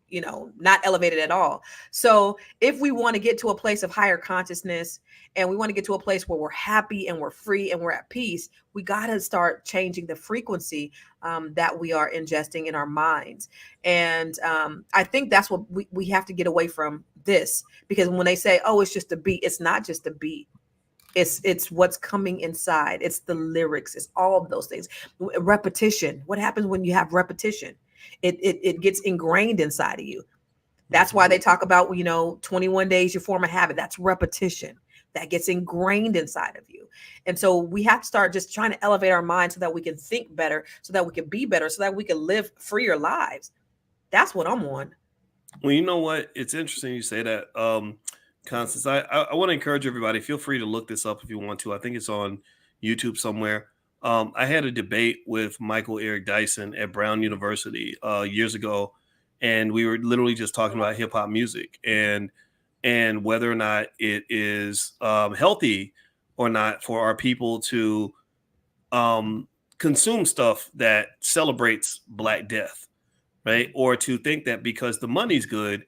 not elevated at all. So if we want to get to a place of higher consciousness, and we want to get to a place where we're happy and we're free and we're at peace, we got to start changing the frequency that we are ingesting in our minds. And I think that's what we have to get away from this, because when they say, oh, it's just a beat, it's not just a beat. It's what's coming inside. It's the lyrics. It's all of those things. Repetition. What happens when you have repetition? It gets ingrained inside of you. That's why they talk about, 21 days you form a habit. That's repetition. That gets ingrained inside of you. And so we have to start just trying to elevate our mind so that we can think better, so that we can be better, so that we can live freer lives. That's what I'm on. Well, you know what? It's interesting you say that, Constance. I want to encourage everybody. Feel free to look this up if you want to. I think it's on YouTube somewhere. I had a debate with Michael Eric Dyson at Brown University years ago, and we were literally just talking about hip hop music and whether or not it is healthy or not for our people to consume stuff that celebrates Black death, right? Or to think that because the money's good,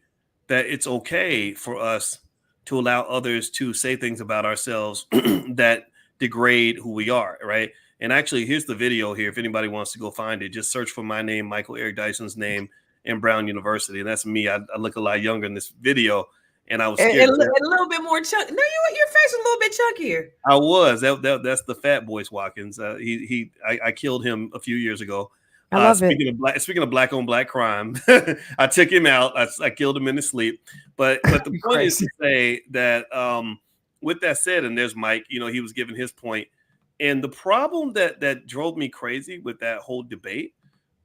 that it's okay for us to allow others to say things about ourselves that degrade who we are, right? And actually, here's the video here. If anybody wants to go find it, just search for my name, Michael Eric Dyson's name, in Brown University. And that's me. I look a lot younger in this video, and I was scared. And a little bit more chunky. No, your face is a little bit chunkier. I was. That's the fat Boyce Watkins. I killed him a few years ago. I love it. Speaking of black on black crime, I took him out. I killed him in his sleep. But the point is to say that with that said, and there's Mike, he was giving his point. And the problem that drove me crazy with that whole debate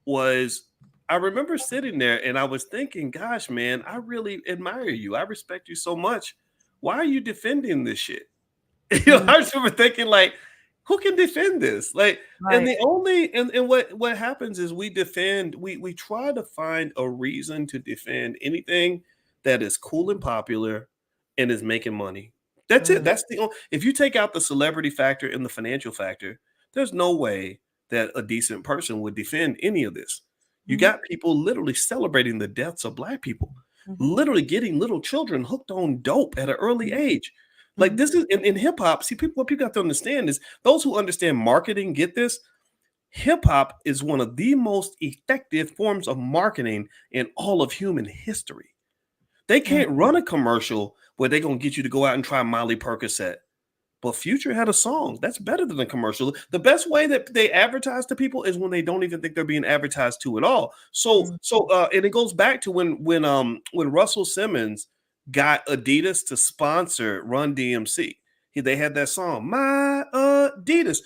was I remember sitting there and I was thinking, gosh, man, I really admire you. I respect you so much. Why are you defending this shit? I remember thinking, like, who can defend this? Like, right. And the only and what happens is we try to find a reason to defend anything that is cool and popular and is making money. That's it. That's the only, if you take out the celebrity factor and the financial factor, there's no way that a decent person would defend any of this. You got people literally celebrating the deaths of Black people, literally getting little children hooked on dope at an early age. Like this is in hip hop. See, what people have to understand is those who understand marketing get this. Hip hop is one of the most effective forms of marketing in all of human history. They can't run a commercial where they're going to get you to go out and try Molly Percocet. But Future had a song that's better than a commercial. The best way that they advertise to people is when they don't even think they're being advertised to at all. So and it goes back to when Russell Simmons got Adidas to sponsor Run DMC. They had that song, My Adidas.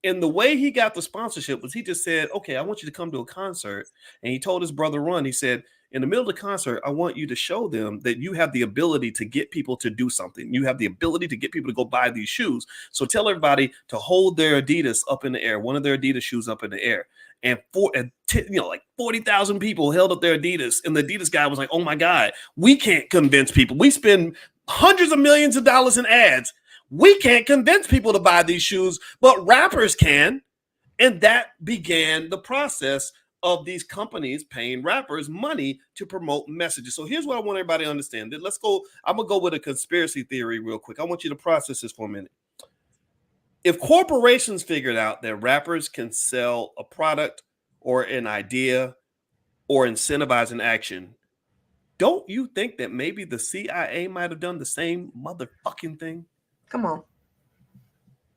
And the way he got the sponsorship was he just said, okay, I want you to come to a concert. And he told his brother Run, he said, in the middle of the concert, I want you to show them that you have the ability to get people to do something. You have the ability to get people to go buy these shoes. So tell everybody to hold their Adidas up in the air, one of their Adidas shoes up in the air. And like 40,000 people held up their Adidas. And the Adidas guy was like, oh my God, we can't convince people. We spend hundreds of millions of dollars in ads. We can't convince people to buy these shoes, but rappers can. And that began the process of these companies paying rappers money to promote messages. So here's what I want everybody to understand. Let's go. I'm going to go with a conspiracy theory real quick. I want you to process this for a minute. If corporations figured out that rappers can sell a product or an idea or incentivize an action, don't you think that maybe the CIA might have done the same motherfucking thing? Come on.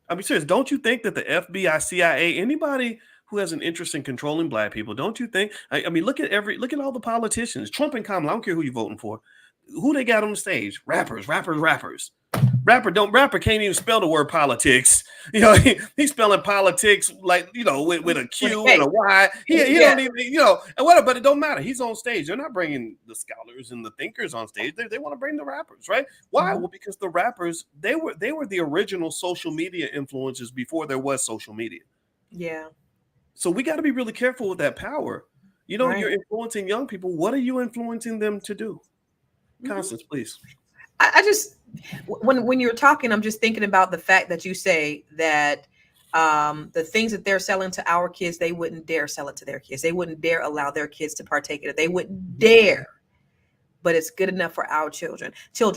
I mean, serious. Don't you think that the FBI, CIA, anybody who has an interest in controlling Black people, don't you think? I mean, look at all the politicians, Trump and Kamala. I don't care who you're voting for. Who they got on the stage? Rappers. Rapper can't even spell the word politics. He's spelling politics like, with a Q and a Y. He don't even, and whatever, but it don't matter. He's on stage. They're not bringing the scholars and the thinkers on stage. They want to bring the rappers, right? Why? Well, because the rappers, they were the original social media influencers before there was social media. Yeah. So we got to be really careful with that power. Right. You're influencing young people. What are you influencing them to do? Constance, please. I just, when you're talking, I'm just thinking about the fact that you say that the things that they're selling to our kids, they wouldn't dare sell it to their kids. They wouldn't dare allow their kids to partake in it. They wouldn't dare. But it's good enough for our children.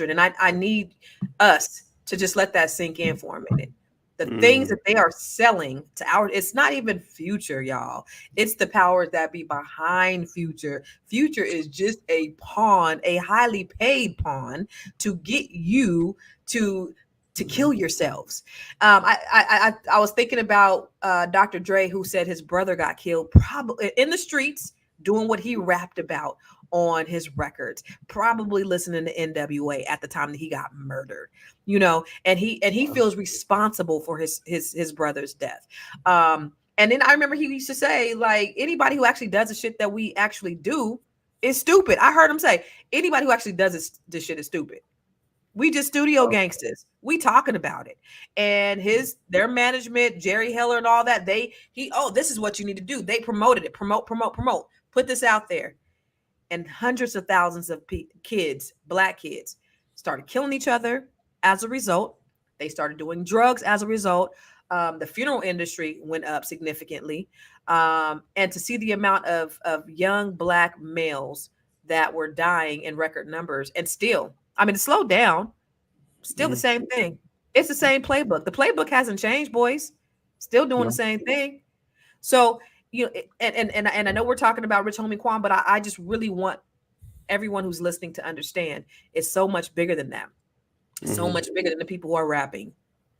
And I need us to just let that sink in for a minute. The things that they are selling to it's not even Future, y'all. It's the powers that be behind Future. Future is just a pawn, a highly paid pawn to get you to kill yourselves. I was thinking about Dr. Dre, who said his brother got killed probably in the streets doing what he rapped about on his records, probably listening to NWA at the time that he got murdered, and he feels responsible for his brother's death. And then I remember he used to say, like, anybody who actually does the shit that we actually do is stupid. I heard him say, anybody who actually does this shit is stupid. We just studio gangsters. We talking about it. And their management, Jerry Heller and all that, this is what you need to do. They promoted it. Promote. Put this out there. And hundreds of thousands of kids, Black kids, started killing each other as a result. They started doing drugs as a result. The funeral industry went up significantly. And to see the amount of young Black males that were dying in record numbers, and still, I mean, it slowed down, still the same thing. It's the same playbook. The playbook hasn't changed, boys. Still doing the No. same thing. So, and I know we're talking about Rich Homie Quan, but I just really want everyone who's listening to understand it's so much bigger than that. So much bigger than the people who are rapping.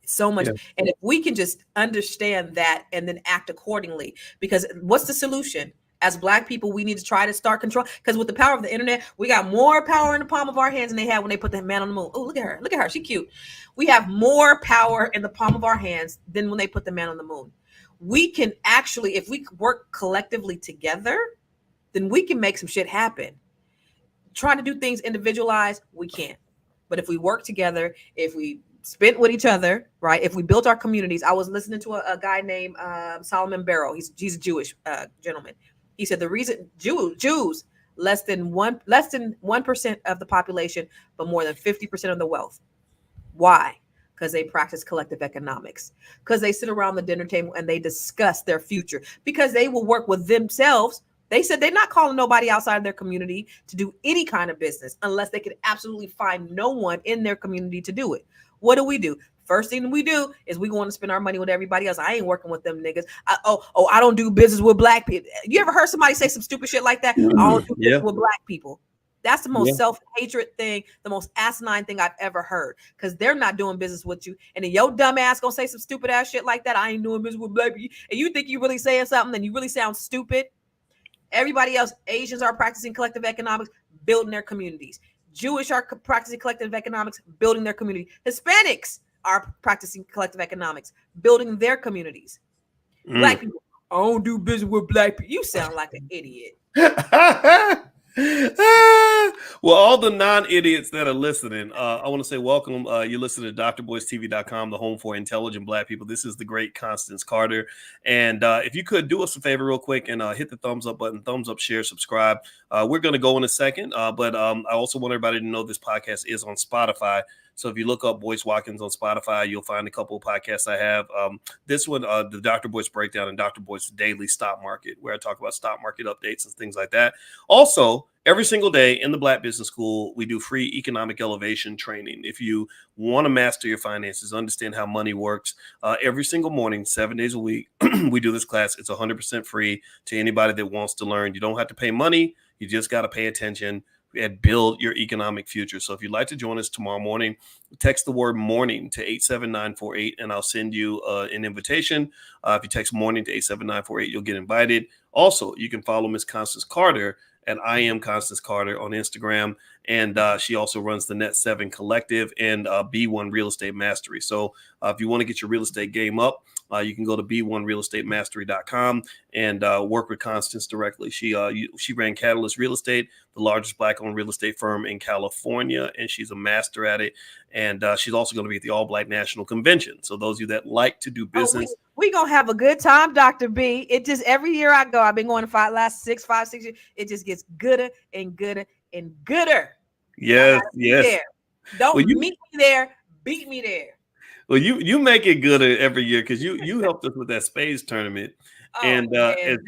So much. Yeah. And if we can just understand that and then act accordingly, because what's the solution? As Black people, we need to try to start control. Because with the power of the internet, we got more power in the palm of our hands than they had when they put the man on the moon. Oh, look at her. Look at her. She cute. We have more power in the palm of our hands than when they put the man on the moon. We can actually, if we work collectively together, then we can make some shit happen. Trying to do things individualized, we can't. But if we work together, if we spent with each other, right? If we built our communities, I was listening to a guy named Solomon Barrow. He's a Jewish gentleman. He said the reason Jews less than 1% of the population, but more than 50% of the wealth. Why? Because they practice collective economics. Because they sit around the dinner table and they discuss their future. Because they will work with themselves. They said they're not calling nobody outside of their community to do any kind of business unless they can absolutely find no one in their community to do it. What do? First thing we do is we want to spend our money with everybody else. I ain't working with them niggas. I don't do business with Black people. You ever heard somebody say some stupid shit like that? I don't do business with Black people. That's the most self-hatred thing, the most asinine thing I've ever heard. Because they're not doing business with you. And then your dumb ass gonna say some stupid ass shit like that. I ain't doing business with Black people. And you think you really saying something and you really sound stupid. Everybody else, Asians are practicing collective economics, building their communities. Jewish are practicing collective economics, building their community. Hispanics are practicing collective economics, building their communities. Black people, I don't do business with Black people. You sound like an idiot. Well, all the non-idiots that are listening, I want to say welcome. You're listening to drboycetv.com, the home for intelligent Black people. This is the great Constance Carter. And if you could do us a favor real quick and hit the thumbs up button, thumbs up, share, subscribe. We're going to go in a second, but I also want everybody to know this podcast is on Spotify. So if you look up Boyce Watkins on Spotify, you'll find a couple of podcasts I have. This one, the Dr. Boyce Breakdown and Dr. Boyce Daily Stock Market, where I talk about stock market updates and things like that. Also, every single day in the Black Business School, we do free economic elevation training. If you want to master your finances, understand how money works, every single morning, 7 days a week, we do this class. It's 100% free to anybody that wants to learn. You don't have to pay money. You just got to pay attention and build your economic future. So if you'd like to join us tomorrow morning, text the word morning to 87948 and I'll send you an invitation. If you text morning to 87948, you'll get invited. Also, you can follow Miss Constance Carter at I am Constance Carter on Instagram. And she also runs the Net 7 Collective and B1 Real Estate Mastery. So if you want to get your real estate game up, you can go to b1realestatemastery.com and work with Constance directly. She ran Catalyst Real Estate, the largest Black-owned real estate firm in California, and she's a master at it. And she's also going to be at the All Black National Convention. So those of you that like to do business. We're going to have a good time, Dr. B. It just, every year I go, I've been going to last 6 years. It just gets gooder and gooder and gooder. Yes, yes. There. Don't meet me there, beat me there. Well, you make it good every year because you helped us with that spades tournament. And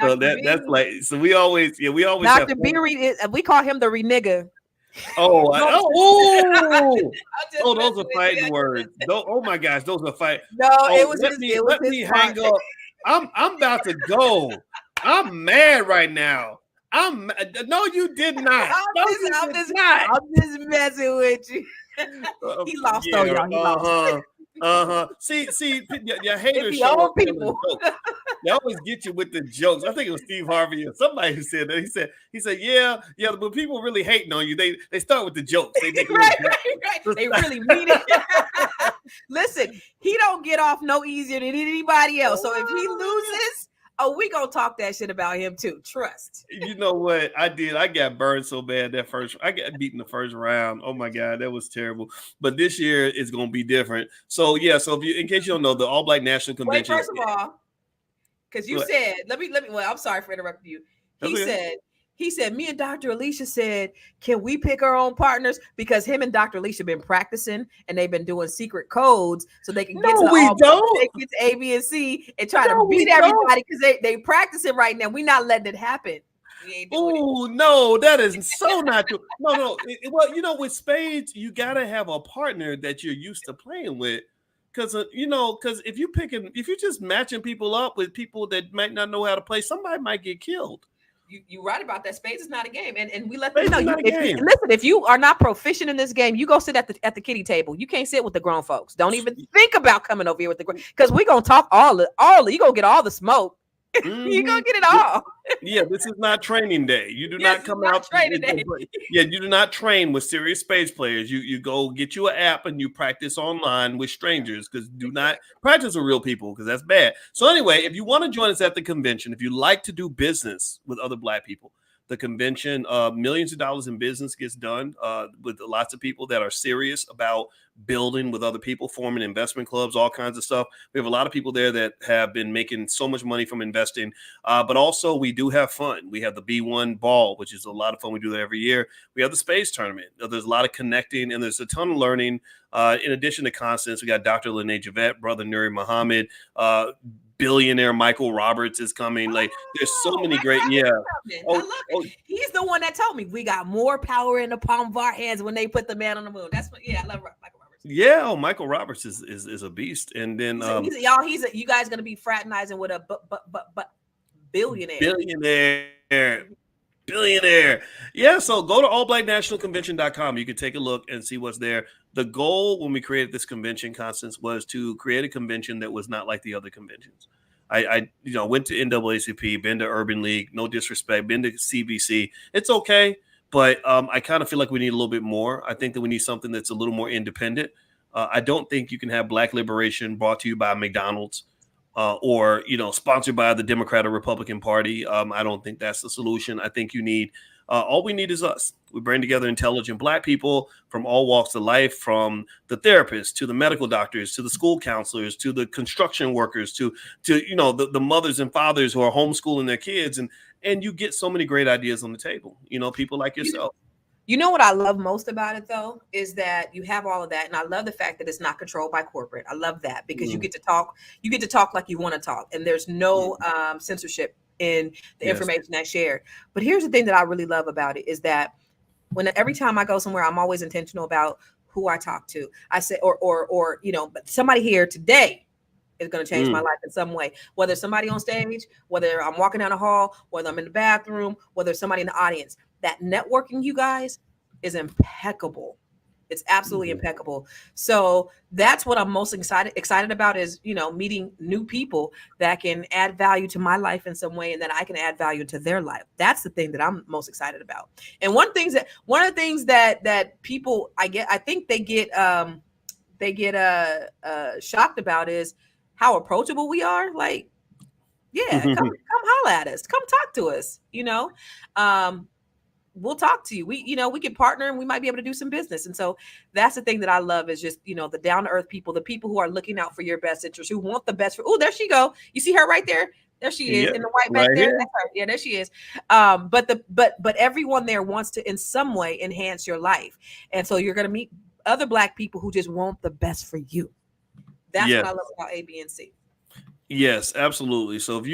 so that's like, so we always Dr. B, we call him the renigger. Oh, those are fighting words. Oh my gosh, those are fight. No, it was let me hang up. I'm about to go. I'm mad right now. No, you did not. I'm just messing with you. He lost though, y'all. He lost. See, your haters show up people. They always get you with the jokes. I think it was Steve Harvey or somebody who said that. He said, yeah, but people really hating on you. They start with the jokes. They make right. They really mean it. Listen, he don't get off no easier than anybody else. So if he loses, we gonna talk that shit about him too. Trust. You know what I did? I got burned so bad I got beaten the first round. Oh my God, that was terrible. But this year is gonna be different. So yeah. So in case you don't know, the All Black National Convention. Wait, first of all, because you said, let me. Well, I'm sorry for interrupting you. He said, me and Dr. Alicia said, can we pick our own partners? Because him and Dr. Alicia been practicing and they've been doing secret codes so they can get to A, B, and C and try to beat everybody because they practicing right now. We're not letting it happen. Oh no, that is so not true. No. Well, with spades, you gotta have a partner that you're used to playing with. because because if you're just matching people up with people that might not know how to play, somebody might get killed. You right about that. Spades is not a game, and we let them Spades know. is not a game. Listen, if you are not proficient in this game, you go sit at the kiddie table. You can't sit with the grown folks. Don't even think about coming over here with the because we're gonna talk all you gonna get all the smoke. You gonna get it all. Yeah, this is not training day. You do not come out training day. Yeah, you do not train with serious spades players. You go get you an app and you practice online with strangers because do not practice with real people because that's bad. So anyway, if you want to join us at the convention, if you like to do business with other Black people, the convention, millions of dollars in business gets done with lots of people that are serious about building with other people, forming investment clubs, all kinds of stuff. We have a lot of people there that have been making so much money from investing, but also we do have fun. We have the B1 ball, which is a lot of fun. We do that every year. We have the space tournament. There's a lot of connecting and there's a ton of learning. In addition to Constance, we got Dr. Lene Javette, Brother Nuri Muhammad, billionaire Michael Roberts is coming. Like there's so many great. Yeah. I love it. He's the one that told me we got more power in the palm of our hands when they put the man on the moon. That's what. Yeah, I love Michael Roberts. Yeah. Michael Roberts is a beast. And then you guys gonna be fraternizing with a billionaire. Yeah. So go to allblacknationalconvention.com. You can take a look and see what's there. The goal when we created this convention, Constance, was to create a convention that was not like the other conventions. I went to NAACP, been to Urban League, no disrespect, been to CBC. It's okay, but I kind of feel like we need a little bit more. I think that we need something that's a little more independent. I don't think you can have Black liberation brought to you by McDonald's or sponsored by the Democrat or Republican Party. I don't think that's the solution. I think you need all we need is us. We bring together intelligent Black people from all walks of life, from the therapists to the medical doctors, to the school counselors, to the construction workers, to the mothers and fathers who are homeschooling their kids. And you get so many great ideas on the table, people like yourself. You know what I love most about it, though, is that you have all of that. And I love the fact that it's not controlled by corporate. I love that because you get to talk like you want to talk. And there's no censorship in the information that's shared. But here's the thing that I really love about it is that every time I go somewhere, I'm always intentional about who I talk to. I say, but somebody here today is going to change my life in some way, whether it's somebody on stage, whether I'm walking down the hall, whether I'm in the bathroom, whether it's somebody in the audience. That networking, you guys, is impeccable. It's absolutely impeccable. So that's what I'm most excited about is, meeting new people that can add value to my life in some way and that I can add value to their life. That's the thing that I'm most excited about. And one of the things that people I think they get shocked about is how approachable we are. Like, yeah, come holler at us. Come talk to us, we'll talk to you. We can partner and we might be able to do some business. And so that's the thing that I love is just, the down to earth people, the people who are looking out for your best interest, who want the best oh, there she go. You see her right there? There she is in the white back there. That's her. Yeah, there she is. But everyone there wants to in some way enhance your life. And so you're going to meet other Black people who just want the best for you. That's what I love about A, B, and C. Yes, absolutely. So if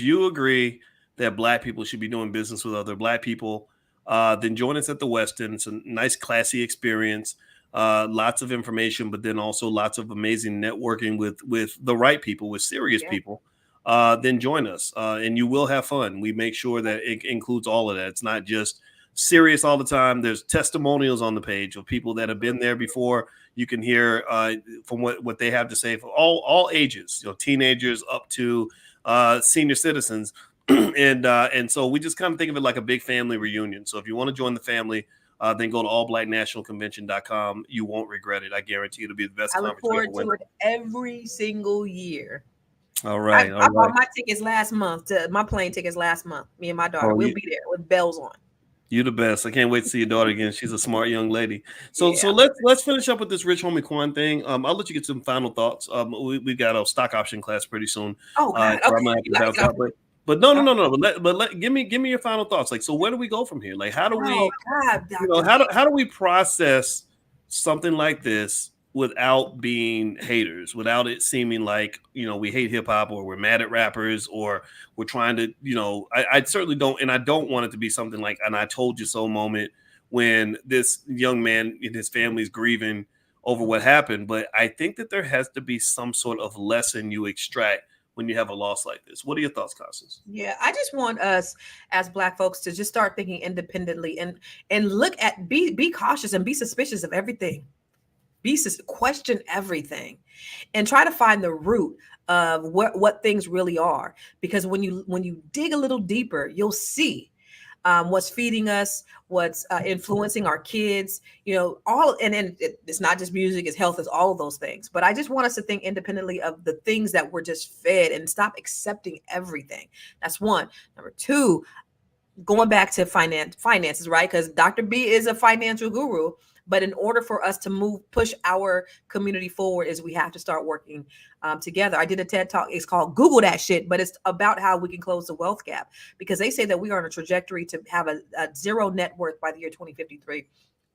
you agree that Black people should be doing business with other Black people, then join us at the Westin. It's a nice, classy experience. Lots of information, but then also lots of amazing networking with the right people, with serious people. Then join us, and you will have fun. We make sure that it includes all of that. It's not just serious all the time. There's testimonials on the page of people that have been there before. You can hear from what they have to say for all ages, teenagers up to senior citizens. And so we just kind of think of it like a big family reunion. So if you want to join the family, then go to allblacknationalconvention.com. You won't regret it. I guarantee it'll be the best. I look forward to it every single year. All right. I bought my tickets last month. My plane tickets last month. Me and my daughter. We'll be there with bells on. You the best. I can't wait to see your daughter again. She's a smart young lady. So let's finish up with this Rich Homie Quan thing. I'll let you get some final thoughts. We got a stock option class pretty soon. Oh, God. So I'm gonna have to bounce out, but no. Give me your final thoughts. Like, so where do we go from here? Like, how do how do we process something like this without being haters, without it seeming like, we hate hip hop or we're mad at rappers or we're trying to, I certainly don't. And I don't want it to be something like, and I told you so moment when this young man and his family's grieving over what happened. But I think that there has to be some sort of lesson you extract when you have a loss like this. What are your thoughts, Constance? Yeah, I just want us as Black folks to just start thinking independently and look at be cautious and be suspicious of everything. Question everything, and try to find the root of what things really are. Because when you dig a little deeper, you'll see what's feeding us, what's influencing our kids, all, and it's not just music, it's health, it's all of those things. But I just want us to think independently of the things that we're just fed and stop accepting everything. That's one. Number two, going back to finances, right? Because Dr. B is a financial guru. But in order for us to push our community forward, is we have to start working together. I did a TED talk. It's called Google That Shit, but it's about how we can close the wealth gap, because they say that we are on a trajectory to have a zero net worth by the year 2053.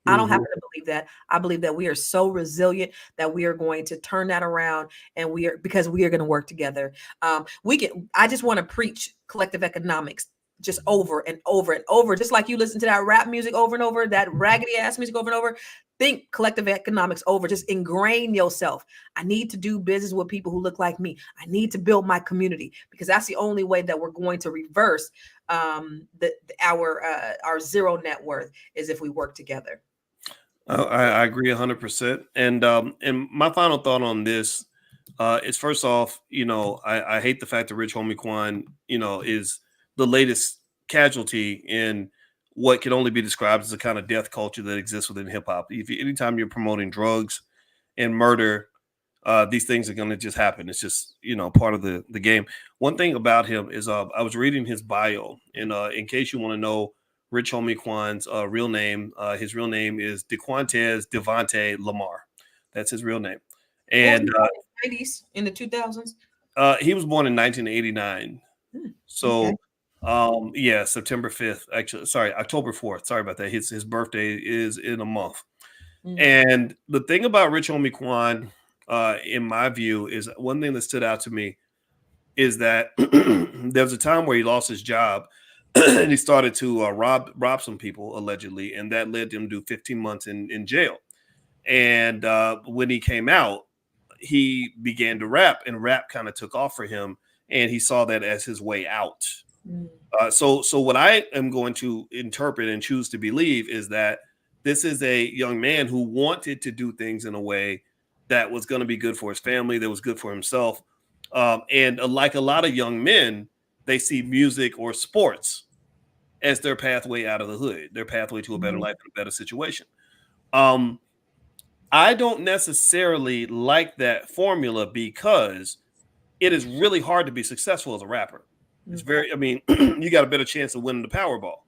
I don't happen to believe that. I believe that we are so resilient that we are going to turn that around, and because we are going to work together. I just want to preach collective economics just over and over and over, just like you listen to that rap music over and over, that raggedy ass music over and over. Think collective economics over. Just ingrain yourself. I need to do business with people who look like me. I need to build my community, because that's the only way that we're going to reverse our zero net worth, is if we work together. I agree 100%. And my final thought on this is, first off, I hate the fact that Rich Homie Quan, is the latest casualty in what can only be described as a kind of death culture that exists within hip hop. Anytime you're promoting drugs and murder, these things are going to just happen. It's just, part of the game. One thing about him is I was reading his bio, and in case you want to know Rich Homie Quan's real name, his real name is DeQuantes Devontae Lamar. That's his real name. And in the 2000s? He was born in 1989. So, okay. September 5th, actually, sorry, October 4th. Sorry about that. His birthday is in a month. Mm-hmm. And the thing about Rich Homie Quan, in my view, is one thing that stood out to me is that there was a time where he lost his job and he started to rob some people, allegedly, and that led him to 15 months in jail. And when he came out, he began to rap, and rap kind of took off for him, and he saw that as his way out. So what I am going to interpret and choose to believe is that this is a young man who wanted to do things in a way that was going to be good for his family, that was good for himself. And like a lot of young men, they see music or sports as their pathway out of the hood, their pathway to a better life and a better situation. I don't necessarily like that formula, because it is really hard to be successful as a rapper. It's you got a better chance of winning the Powerball.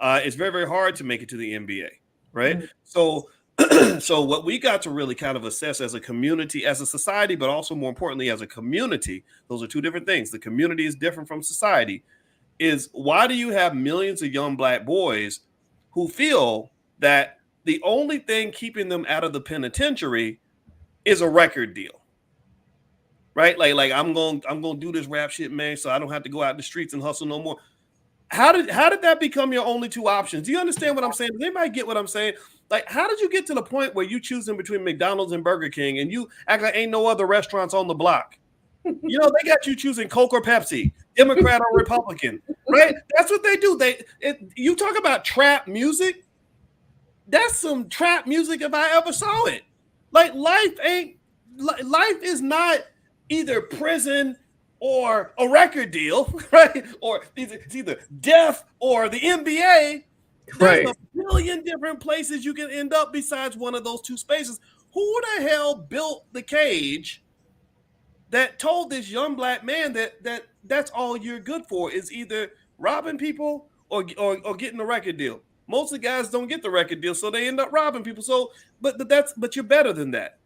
It's very, very hard to make it to the NBA, right? So what we got to really kind of assess as a community, as a society, but also more importantly as a community, those are two different things. The community is different from society. Is why do you have millions of young Black boys who feel that the only thing keeping them out of the penitentiary is a record deal? Right? Like I'm going to do this rap shit, man, so I don't have to go out in the streets and hustle no more. How did that become your only two options? Do you understand what I'm saying? Does anybody get what I'm saying? Like, how did you get to the point where you choosing between McDonald's and Burger King, and you act like ain't no other restaurants on the block? They got you choosing Coke or Pepsi, Democrat or Republican, right? That's what they do. You talk about trap music. That's some trap music if I ever saw it. Like, life is not either prison or a record deal, right? Or it's either death or the NBA. There's a million different places you can end up besides one of those two spaces. Who the hell built the cage that told this young Black man that's all you're good for, is either robbing people or getting a record deal? Most of the guys don't get the record deal, so they end up robbing people. So, but you're better than that.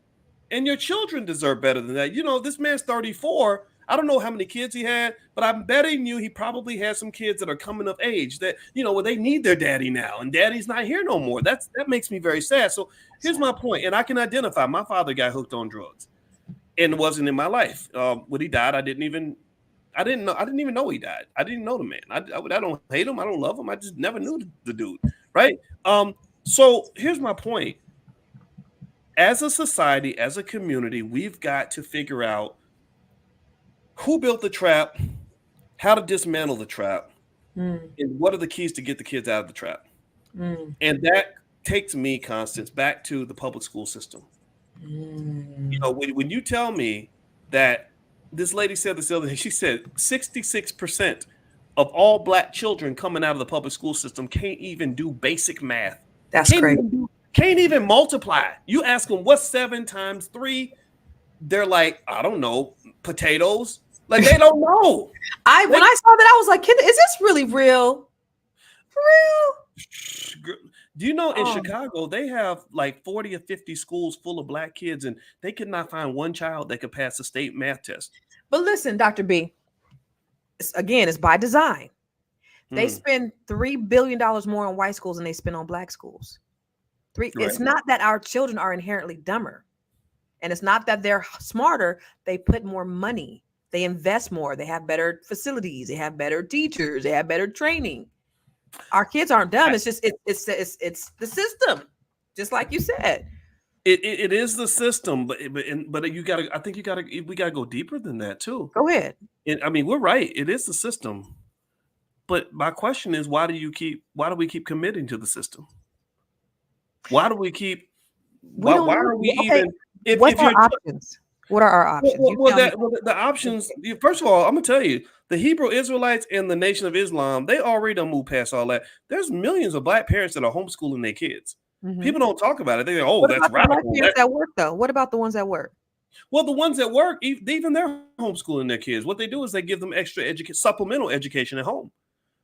And your children deserve better than that. This man's 34. I don't know how many kids he had, but I'm betting you he probably has some kids that are coming of age that, where they need their daddy now, and daddy's not here no more. That makes me very sad. So here's my point, and I can identify. My father got hooked on drugs, and it wasn't in my life. When he died, I didn't even know he died. I didn't know the man. I don't hate him. I don't love him. I just never knew the dude. Right. So here's my point. As a society, as a community, we've got to figure out who built the trap, how to dismantle the trap, Mm, and what are the keys to get the kids out of the trap. mm, And that takes me, Constance, back to the public school system. mm. When you tell me that this lady said this the other day, she said 66% of all black children coming out of the public school system can't even do basic math. That's Can't crazy. even can't even multiply. You ask them what's 7 times 3, they're like, I don't know, potatoes. Like they don't know. When I saw that, I was like, "Kid, is this really real? For real?" Do you know in Oh. Chicago they have like 40 or 50 schools full of black kids, and they could not find one child that could pass the state math test? But listen, Dr. B, it's by design. They Hmm. spend $3 billion more on white schools than they spend on black schools. It's Right. not that our children are inherently dumber. And it's not that they're smarter. They put more money. They invest more. They have better facilities. They have better teachers. They have better training. Our kids aren't dumb. It's just it's the system, just like you said. It is the system, but you gotta. I think we gotta go deeper than that too. Go ahead. And I mean, we're right. It is the system, but my question is, why do we keep committing to the system? Why do we keep? Why are we Okay, even? If what's our you're options? What are our options? the options. First of all, I'm gonna tell you, the Hebrew Israelites and the Nation of Islam, they already done moved past all that. There's millions of black parents that are homeschooling their kids. Mhm. People don't talk about it. They go, "Oh, What that's about the black radical." parents that work though? What about the ones that work? Well, the ones that work, even they're homeschooling their kids. What they do is they give them extra supplemental education at home.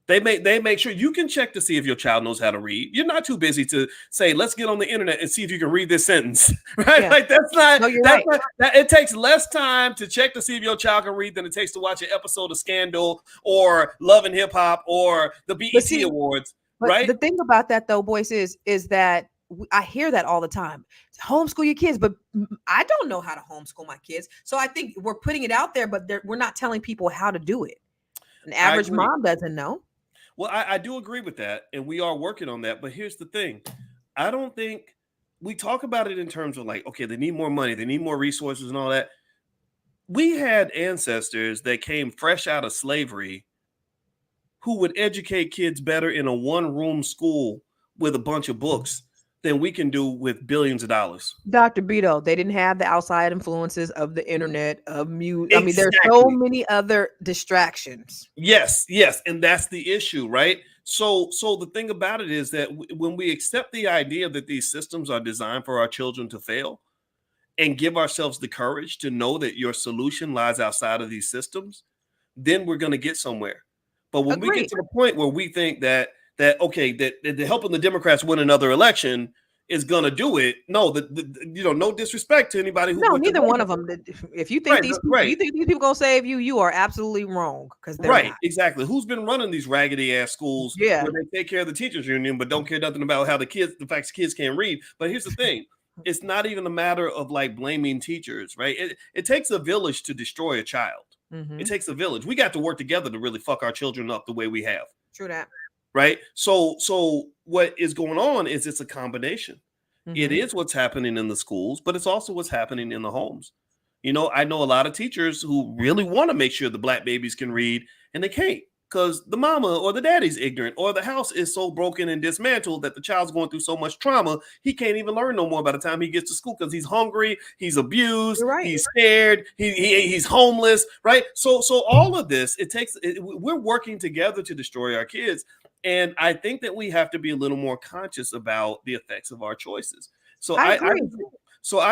They make sure you can check to see if your child knows how to read. You're not too busy to say, let's get on the internet and see if you can read this sentence, right? Yeah. Like that's not. No, you're that's right. not it takes less time to check to see if your child can read than it takes to watch an episode of Scandal or Love and Hip Hop or the BET Awards, But right? the thing about that though, Boyce, is that I hear that all the time. Homeschool your kids, but I don't know how to homeschool my kids. So I think we're putting it out there, but we're not telling people how to do it. An average mom doesn't know. Well, I do agree with that, and we are working on that. But here's the thing. I don't think we talk about it in terms of like, okay, they need more money, they need more resources and all that. We had ancestors that came fresh out of slavery who would educate kids better in a one-room school with a bunch of books than we can do with billions of dollars. Dr. Beto, they didn't have the outside influences of the internet, of music. Exactly. I mean, there's so many other distractions. Yes, and that's the issue, right? So the thing about it is that when we accept the idea that these systems are designed for our children to fail and give ourselves the courage to know that your solution lies outside of these systems, then we're going to get somewhere. But when we get to the point where we think that helping the Democrats win another election is going to do it, no, no disrespect to anybody who. No, neither one of them. If you think you think these people gonna save you, you are absolutely wrong. Because not. Exactly. Who's been running these raggedy ass schools? Yeah, where they take care of the teachers union, but don't care nothing about how the kids can't read. But here's the thing. It's not even a matter of like blaming teachers, right? It takes a village to destroy a child. Mm-hmm. It takes a village. We got to work together to really fuck our children up the way we have. True that. Right. So what is going on is it's a combination. Mm-hmm. It is what's happening in the schools, but it's also what's happening in the homes. I know a lot of teachers who really want to make sure the black babies can read, and they can't because the mama or the daddy's ignorant, or the house is so broken and dismantled that the child's going through so much trauma, he can't even learn no more by the time he gets to school because he's hungry, he's abused, he's scared, he's homeless, right? So all of this, we're working together to destroy our kids. And I think that we have to be a little more conscious about the effects of our choices. So I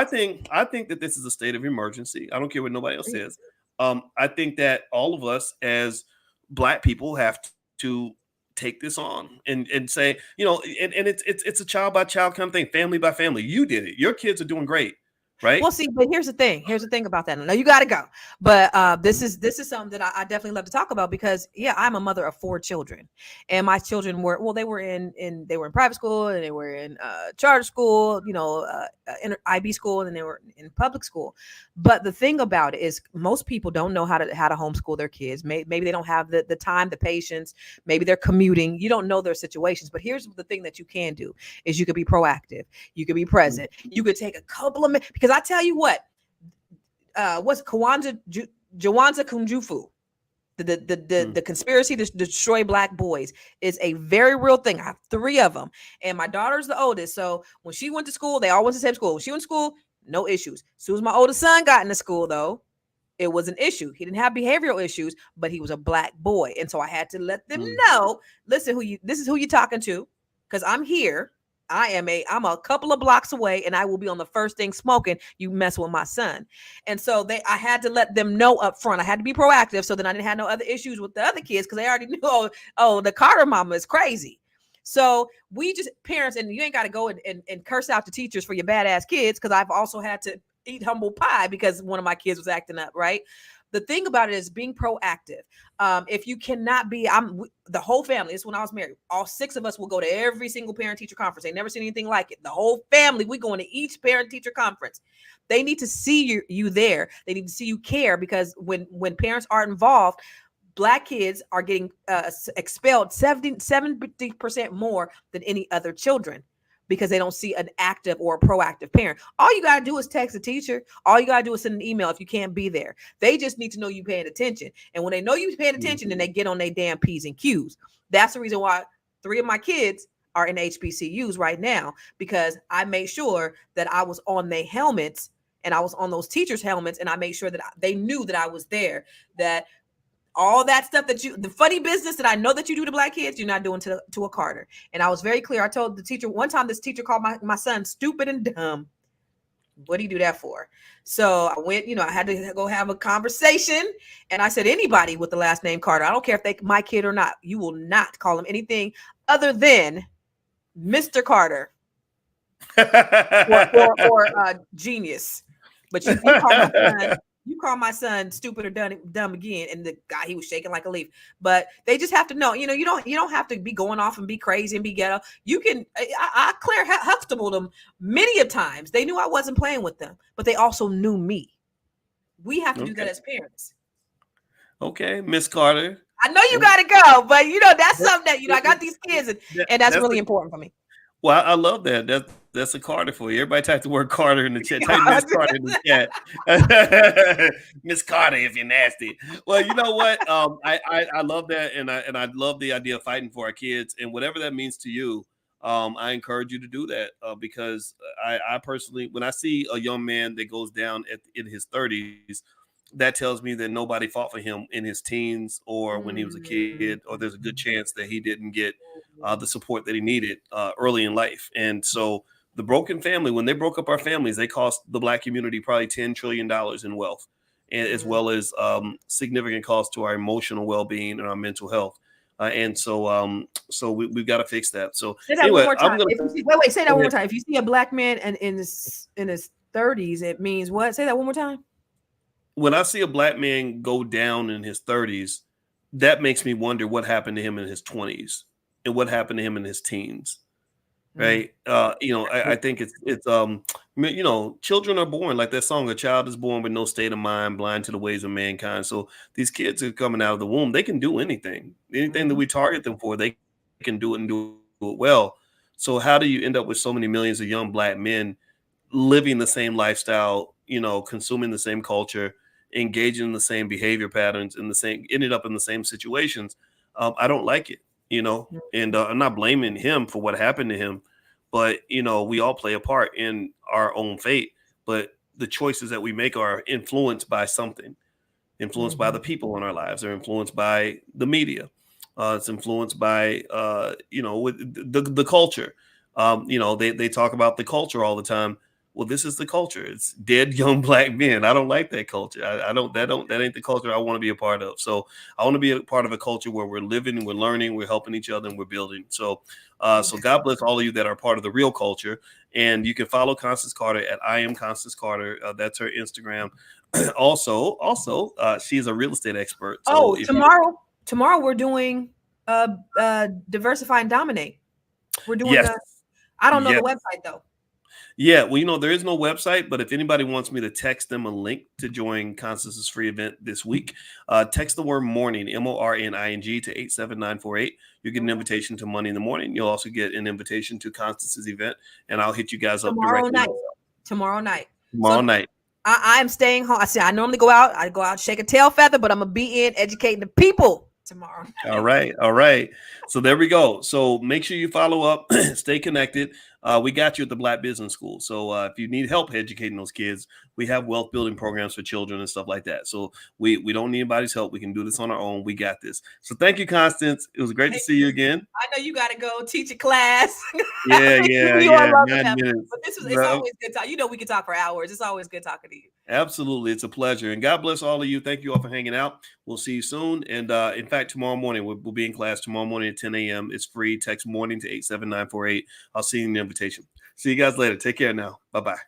think that this is a state of emergency. I don't care what nobody else says. I think that all of us as Black people have to take this on and say, and it's a child by child kind of thing, family by family. You did it. Your kids are doing great. right? Well, see, but here's the thing. Here's the thing about that. Now you got to go, but this is something that I definitely love to talk about because yeah, I'm a mother of 4 children, and my children were they were in private school and they were in charter school, in IB school, and they were in public school. But the thing about it is, most people don't know how to homeschool their kids. Maybe they don't have the time, the patience. Maybe they're commuting. You don't know their situations. But here's the thing that you can do is you could be proactive. You could be present. You could take a couple of minutes because I tell you what, what's Jawanza Kunjufu, the conspiracy to destroy Black boys is a very real thing. I have 3 of them, and my daughter's the oldest. So when she went to school, they all went to the same school. When she went to school, no issues. As soon as my oldest son got into school, though, it was an issue. He didn't have behavioral issues, but he was a Black boy, and so I had to let them know. Listen, this is who you're talking to, because I'm here. I'm a couple of blocks away, and I will be on the first thing smoking. You mess with my son. And so I had to let them know up front. I had to be proactive so that I didn't have no other issues with the other kids, because they already knew, oh, the Carter mama is crazy. So we just, parents, and you ain't got to go and curse out the teachers for your badass kids, because I've also had to eat humble pie because one of my kids was acting up, right? The thing about it is being proactive. If you cannot be, the whole family, this is when I was married, all 6 of us will go to every single parent teacher conference. They never seen anything like it. The whole family, we going to each parent teacher conference. They need to see you there. They need to see you care, because when parents are involved, Black kids are getting expelled 70% more than any other children, because they don't see an active or a proactive parent. All you got to do is text a teacher. All you got to do is send an email if you can't be there. They just need to know you paying attention. And when they know you paying attention, then they get on their damn P's and Q's. That's the reason why 3 of my kids are in HBCUs right now, because I made sure that I was on their helmets and I was on those teachers' helmets, and I made sure that they knew that I was there, that all that stuff the funny business that I know that you do to Black kids, you're not doing to a Carter. And I was very clear. I told the teacher one time, this teacher called my son stupid and dumb. What do you do that for? So I went, I had to go have a conversation, and I said, anybody with the last name Carter, I don't care if they my kid or not, you will not call him anything other than Mr. Carter or genius. But you call my son stupid or dumb again, and the guy, he was shaking like a leaf. But they just have to know, you don't have to be going off and be crazy and be ghetto. You can, I Claire Huxtable them many of times. They knew I wasn't playing with them, but they also knew me. We have to do that as parents. Okay, Miss Carter. I know you got to go, but that's something that I got these kids, and that's really important for me. Well, I love that. That's a Carter for you. Everybody type the word Carter in the chat. Type Miss Carter in the chat. Miss Carter, if you're nasty. Well, you know what? I love that, and I love the idea of fighting for our kids, and whatever that means to you. I encourage you to do that because I personally, when I see a young man that goes down in his 30s, that tells me that nobody fought for him in his teens or when he was a kid, or there's a good chance that he didn't get the support that he needed early in life. And so the broken family, when they broke up our families, they cost the Black community probably $10 trillion in wealth, and as well as significant cost to our emotional well-being and our mental health. So we've got to fix that. So say that anyway, one more time. Say that one more time. If you see a Black man in his 30s, it means what? Say that one more time. When I see a Black man go down in his 30s, that makes me wonder what happened to him in his 20s and what happened to him in his teens. Right. I think it's children are born like that song, a child is born with no state of mind, blind to the ways of mankind. So these kids are coming out of the womb. They can do anything that we target them for. They can do it and do it well. So how do you end up with so many millions of young Black men living the same lifestyle, consuming the same culture, engaging in the same behavior patterns, ended up in the same situations? I don't like it. And I'm not blaming him for what happened to him, but, we all play a part in our own fate. But the choices that we make are influenced by something, influenced by the people in our lives, or influenced by the media. It's influenced by, with the culture. They talk about the culture all the time. well, this is the culture. It's dead young black men. I don't like that culture. I don't, that ain't the culture I want to be a part of. So I want to be a part of a culture where we're living, we're learning, we're helping each other, and we're building. So, so God bless all of you that are part of the real culture. And you can follow Constance Carter at I am Constance Carter. That's her Instagram. also, she's a real estate expert. So tomorrow we're doing diversify and dominate. We're doing yes, I don't know yes. the website though. Yeah, well, there is no website, but if anybody wants me to text them a link to join Constance's free event this week, text the word morning, MORNING, to 87948. You get an invitation to Money in the Morning. You'll also get an invitation to Constance's event, and I'll hit you guys up Tomorrow directly. night. Tomorrow night. I am staying home. I normally go out. I go out, shake a tail feather, but I'm gonna be in educating the people tomorrow. All right. So there we go. So make sure you follow up, stay connected. We got you at the Black Business School. So if you need help educating those kids, we have wealth building programs for children and stuff like that. So we don't need anybody's help. We can do this on our own. We got this. So thank you, Constance. It was great to see you again. I know you got to go teach a class. Yeah. 9 minutes. But it's always good talk. You know, we can talk for hours. It's always good talking to you. Absolutely. It's a pleasure. And God bless all of you. Thank you all for hanging out. We'll see you soon. And in fact, tomorrow morning, we'll be in class tomorrow morning at 10 a.m. It's free. Text morning to 87948. I'll see you in the invitation. See you guys later. Take care now. Bye-bye.